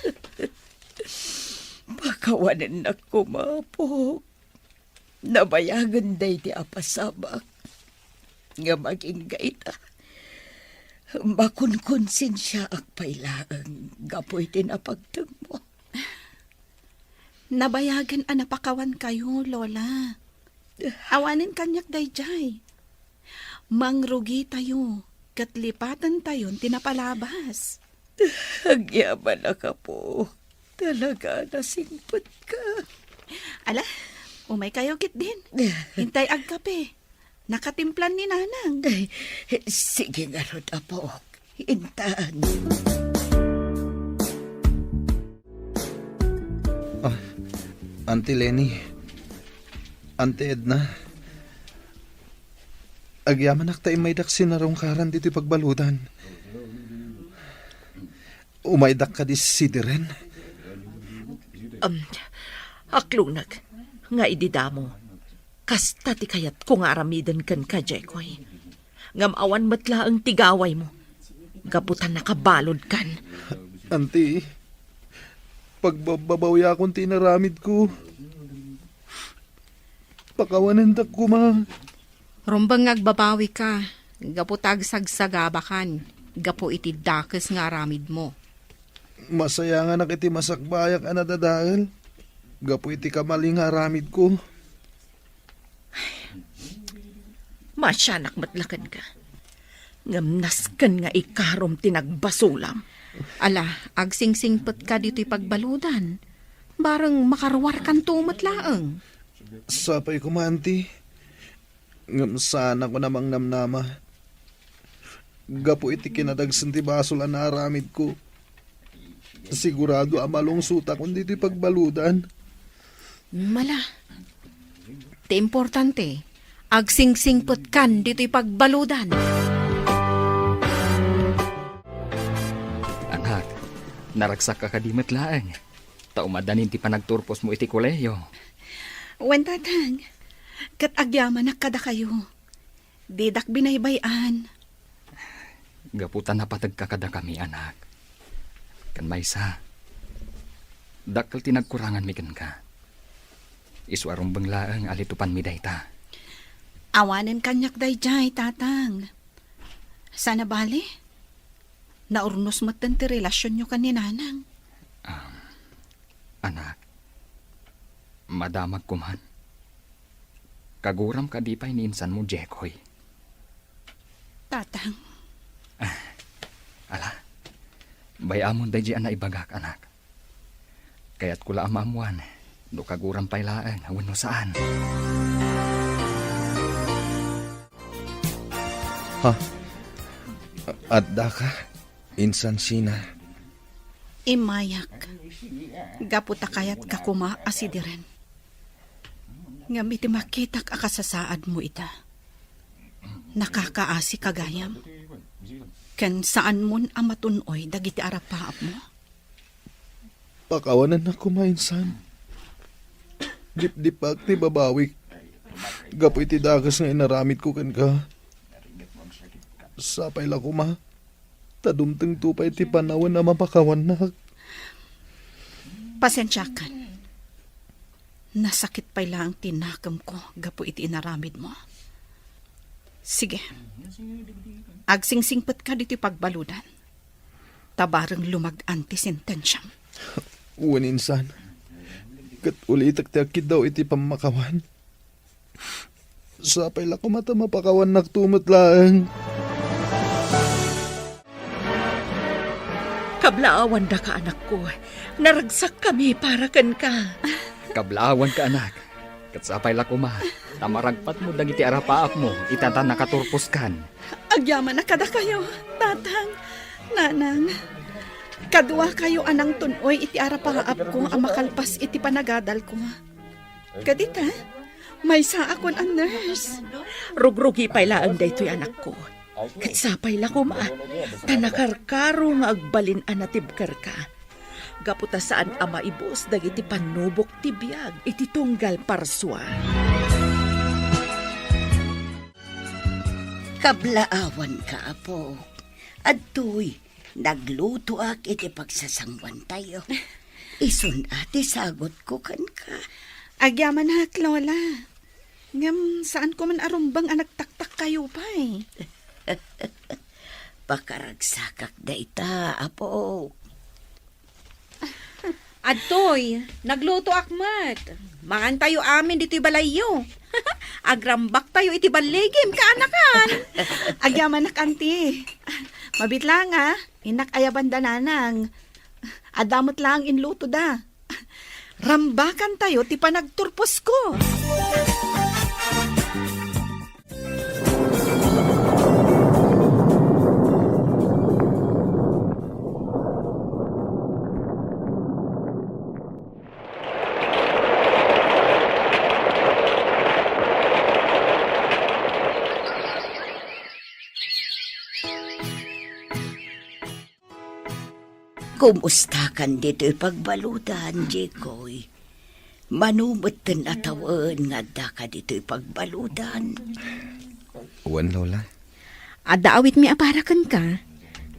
Pakawanan na kumapok. Nabayagan day ti apasabak. Nga maging gaita. Makunkonsensya ak pailaang gapoy tinapagtag mo. Nabayagan napakawan kayo, Lola. Awanin kanyak dayjay. Mangrugi tayo, katlipatan tayon tinapalabas. Agyaman na ka po. Talaga nasingpot ka. Ala, umay kayo kit din. Hintay ag kape. Nakatimplan ni nanang. Ay, sige nga ron, Apo. Intaan. Auntie Lenny, Auntie Edna, agyaman tayo may daksin na rong karan dito pagbalutan. Umaydak ka di si Diren. Aklunag, nga ididamo. Kasta ti kayat kung aramidan kan ka, Jekoy. Ngamawan matla ang tigaway mo. Gaputan nakabalod kan. Auntie, pagbabawya akong tinaramid ko. Pakawanan tak ko, ma. Rumbang agbabawi ka. Gaputag sagsagabakan. Gapo iti dakes nga aramid mo. Masaya nga nakiti masakbayak anadadahal. Gapo iti kamaling haramid ko. Masyanak matlakan ka. Ngamnaskan nga ikarom tinagbasulam. Ala, agsingsingpet ka dito'y pagbaludan. Barang makarwar kan tumat laeng. Sapay ko, ma, auntie. Ngam sana ko namang namnama. Gapo iti kinadagsan ti basol ang naramid ko. Sigurado amalong suta kung dito'y pagbaludan. Mala. Ti importante, agsingsingpet kan dito'y pagbaludan. Anak, naragsak ka kadimat laeng. Taumadanin ti panagturpos mo iti koleyo. Wen tatang, kat agyaman na kada kayo. Didak binaybayan. Gaputan na patag kakada kami, anak. Kan maysa. Dakkel tinagkurangan mi ken ka. Iswarong banglaang alitupan mi dayta. Awanin kanyak dayjay, tatang. Sana bali? Naurnos matan ti relasyon nyo kan ni nanang. Anak, madamag kuman. Kaguram ka di pa'y niinsan mo, Jekoy. Tatang, Ala, bayamon day di na ibagak, anak. Kaya't kula amamuan, do kaguram pa'y laang, wano saan. Adda ka, insan sina. imayak. Gaputa kayat kakuma asidiren. Ngamiti makitak akasasaad mo ita. Nakakaasi kagayam. Ken saan mon amatunoy dagiti arapaap mo? Pakawanan na kumainsan. Dip-dip ti babawi. Gapo iti dagas nga inaramid ko kan ka. Sapay la ko, ma. Tadumteng tupay ti panawan na mapakawan na. Pasensya kan. Nasakit pa lang tinakam ko gapo iti inaramid mo. Sige. Agsingsingpet ka dito pagbaludan. Tabarang lumag-an ti sentensyam. Uwan insan. Kat ulitak ti akid daw iti pamakawan. Sapay la ko mata mapakawan naktumot lang. Kablaawan da ka, anak ko. Naragsak kami para kan ka. Kablawan ka, anak. Katsapay la kuma. Tamaragpat mo dagiti arapaap mo. Itata nakaturpos kan. Agyaman na kada kayo, tatang, nanang. Kadwa kayo anang tunoy iti arapaap ko ang makalpas iti panagadal ko. Kadita, may sa akon ang nurse. Rugrugi pa'y laang daytoy anak ko. Katsapay la kuma. Tanakarkaro nga agbalin anatibkar ka. Gaputa saan ama ibus dagiti panubok ti biyag iti tunggal parswa. Kablaawan ka, Apo. Adtoy, nagluto ak iti pagsasangwan tayo. Isun ati sagot ko kan ka. Agyaman na, Lola. Ngam, saan ko man arumbang ang nagtaktak kayo pa eh. Pakaragsakak da ita, Apo. Adtoy, nagluto akmat. Mangan tayo amin dito'y balayo. Agrambak tayo iti baligim kaanakan. Agyaman na kanti. Mabit lang inak ayaban dananang. Adamot lang inluto da. Rambakan tayo ti panagturpos ko. Kumusta kan dito'y pagbaludan, Jekoy? Manumatan atawan nga da ka dito'y pagbaludan. Uwan, Lola. Adawit mi aparakan ka.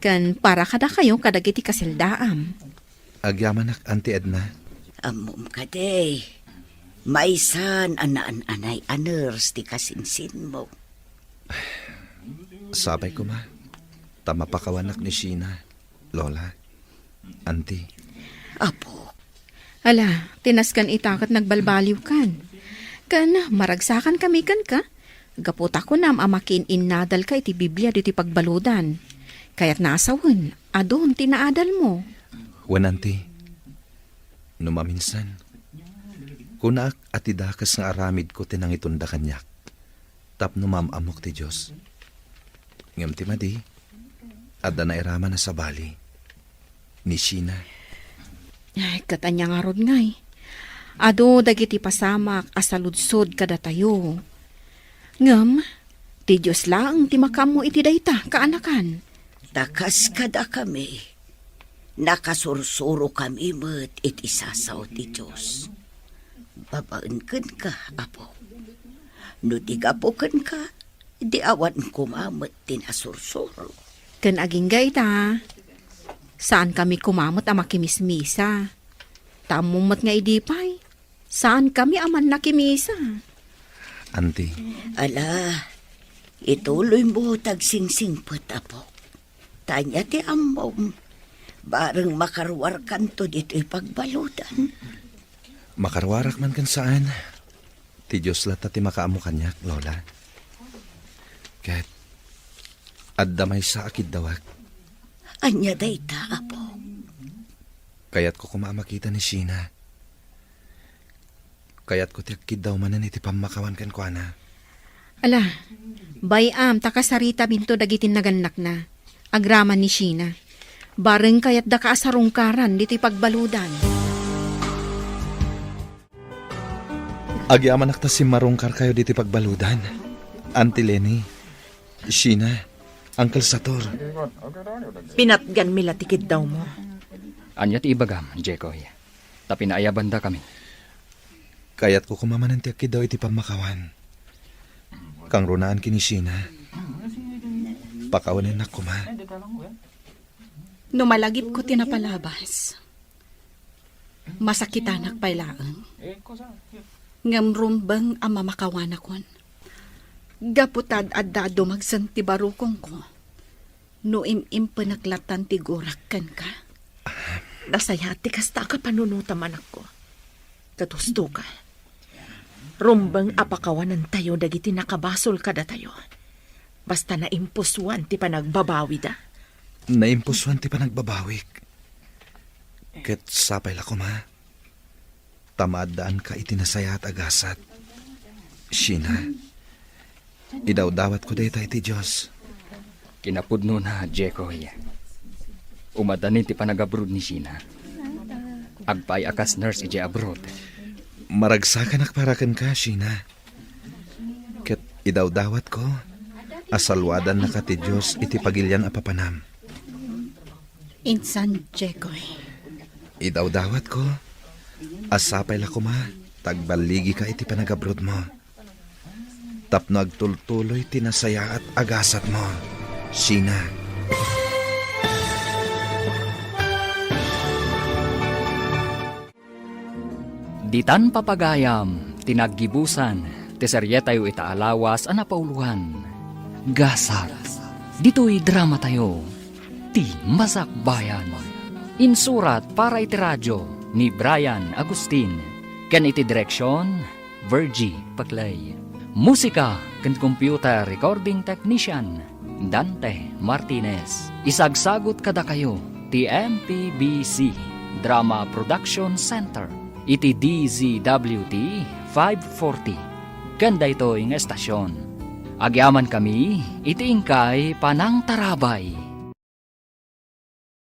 Kan para kada kayo kadagiti kasildaam. Agyaman ak, Auntie Edna. Amom ka day. Maisan anaan-anay aners ti kasinsin mo. Sabay ko ma. Tamapakawanak ni Sheena. Lola. Auntie. Apo, Ala, tinaskan itakat nagbalbaliw kan. Kan maragsakan kami kan ka. Gaputa ko nam amakin innadal ka iti Biblia diti pagbaludan. Kaya't nasawan, adon tinaadal mo. Wan, Auntie. Numaminsan. Kunak at idakas nga aramid ko tinang itunda kanyak. Tapno mamamok ti Diyos. Ngam ti madi. Adda na irama na sa bali. Ni Sheena. Ay, katanya nga rod ngay. Ado dagiti pasamak asaludsod kada tayo. Ngam, ti Diyos lang ti makam mo iti dayta, kaanakan. takas kada kami. Nakasursuro kami met iti sasaw ti Diyos. Babaenken ka, Apo. No tigapoken ka, di awan kumamet tinasursuro. Ken aging gayta. Saan kami kumamot ang makimismisa? Tamumot nga idipay. Saan kami aman nakimisa? Auntie. Ala, ituloy mo tagsingsingpot, Apo. Tanya ti amom, bareng makarwar kanto dito'y pagbalutan. Makarwarak man kan saan. Ti Diyos lata ti makaamo kanyak, Lola. Kat, addamay sa akid dawak. Anya dayta, Apo. Kaya't ko kumamakita ni Sheena. Kaya't ko ti akid daw manan iti pamakawan kan kwa na. Ala, bayam takasarita binto dagitin naganak na. Agraman ni Sheena. Bareng kayat da kaasarungkaran dito'y pagbaludan. Agyaman nakta si marungkar kayo diti pagbaludan. Auntie Lenny, Sheena, Uncle Sator. Pinatgan mila tikid daw mo. Anyat ibagam, Jekoy. Tapi naayabanda kami. Kaya't ko kumamanan ti akid daw iti pamakawan. Kang runaan kini Sheena. Pakawanin na kuma. Numalagip ko tinapalabas. Masakitan pailaan. Ngamrumbang ang mamakawan akon. Gaputad adda dumagsan ti barukong ko. No im panaklatan ti gorakkan ka. Nasayati kasta ka panunutaman ako. Katusto ka. Rumbang apakawanan tayo dagiti nakabasol kada tayo. Basta na impusuan ti panagbabawi da. Naimpusuan ti panagbabawik. Ket sapay la kuma. Tamadaan ka itinasaya at agasat. Sheena, idawdawat ko dayta iti Diyos. Kinapudno na, Jekoy. Umadanin ti panag-abroad ni Sheena. Agpay akas nurse ije abroad. Maragsakan akparakan ka, Sheena. Ket idawdawat ko, asalwadan na ka ti Diyos iti pagilyan apapanam. Insan, Jekoy. Idawdawat ko, asapay la kuma, tagbaligi ka iti panag-abroad mo. Tapno agtultuloy tinasaya at agasat mo, Sheena. Ditan papagayam, tinaggibusan, tiserye tayo itaalawas, anapauluhan. Gasar, dito'y drama tayo, ti Masakbayan. Insurat para iti radyo, ni Brian Agustin. Ken iti direksyon, Virgie Paclay. Musika ken computer recording technician, Dante Martinez. Isagsagot kada kayo, ti MPBC Drama Production Center. Iti DZWT 540. Kanda ito yung estasyon. Agyaman kami, iti ingkay panang tarabay.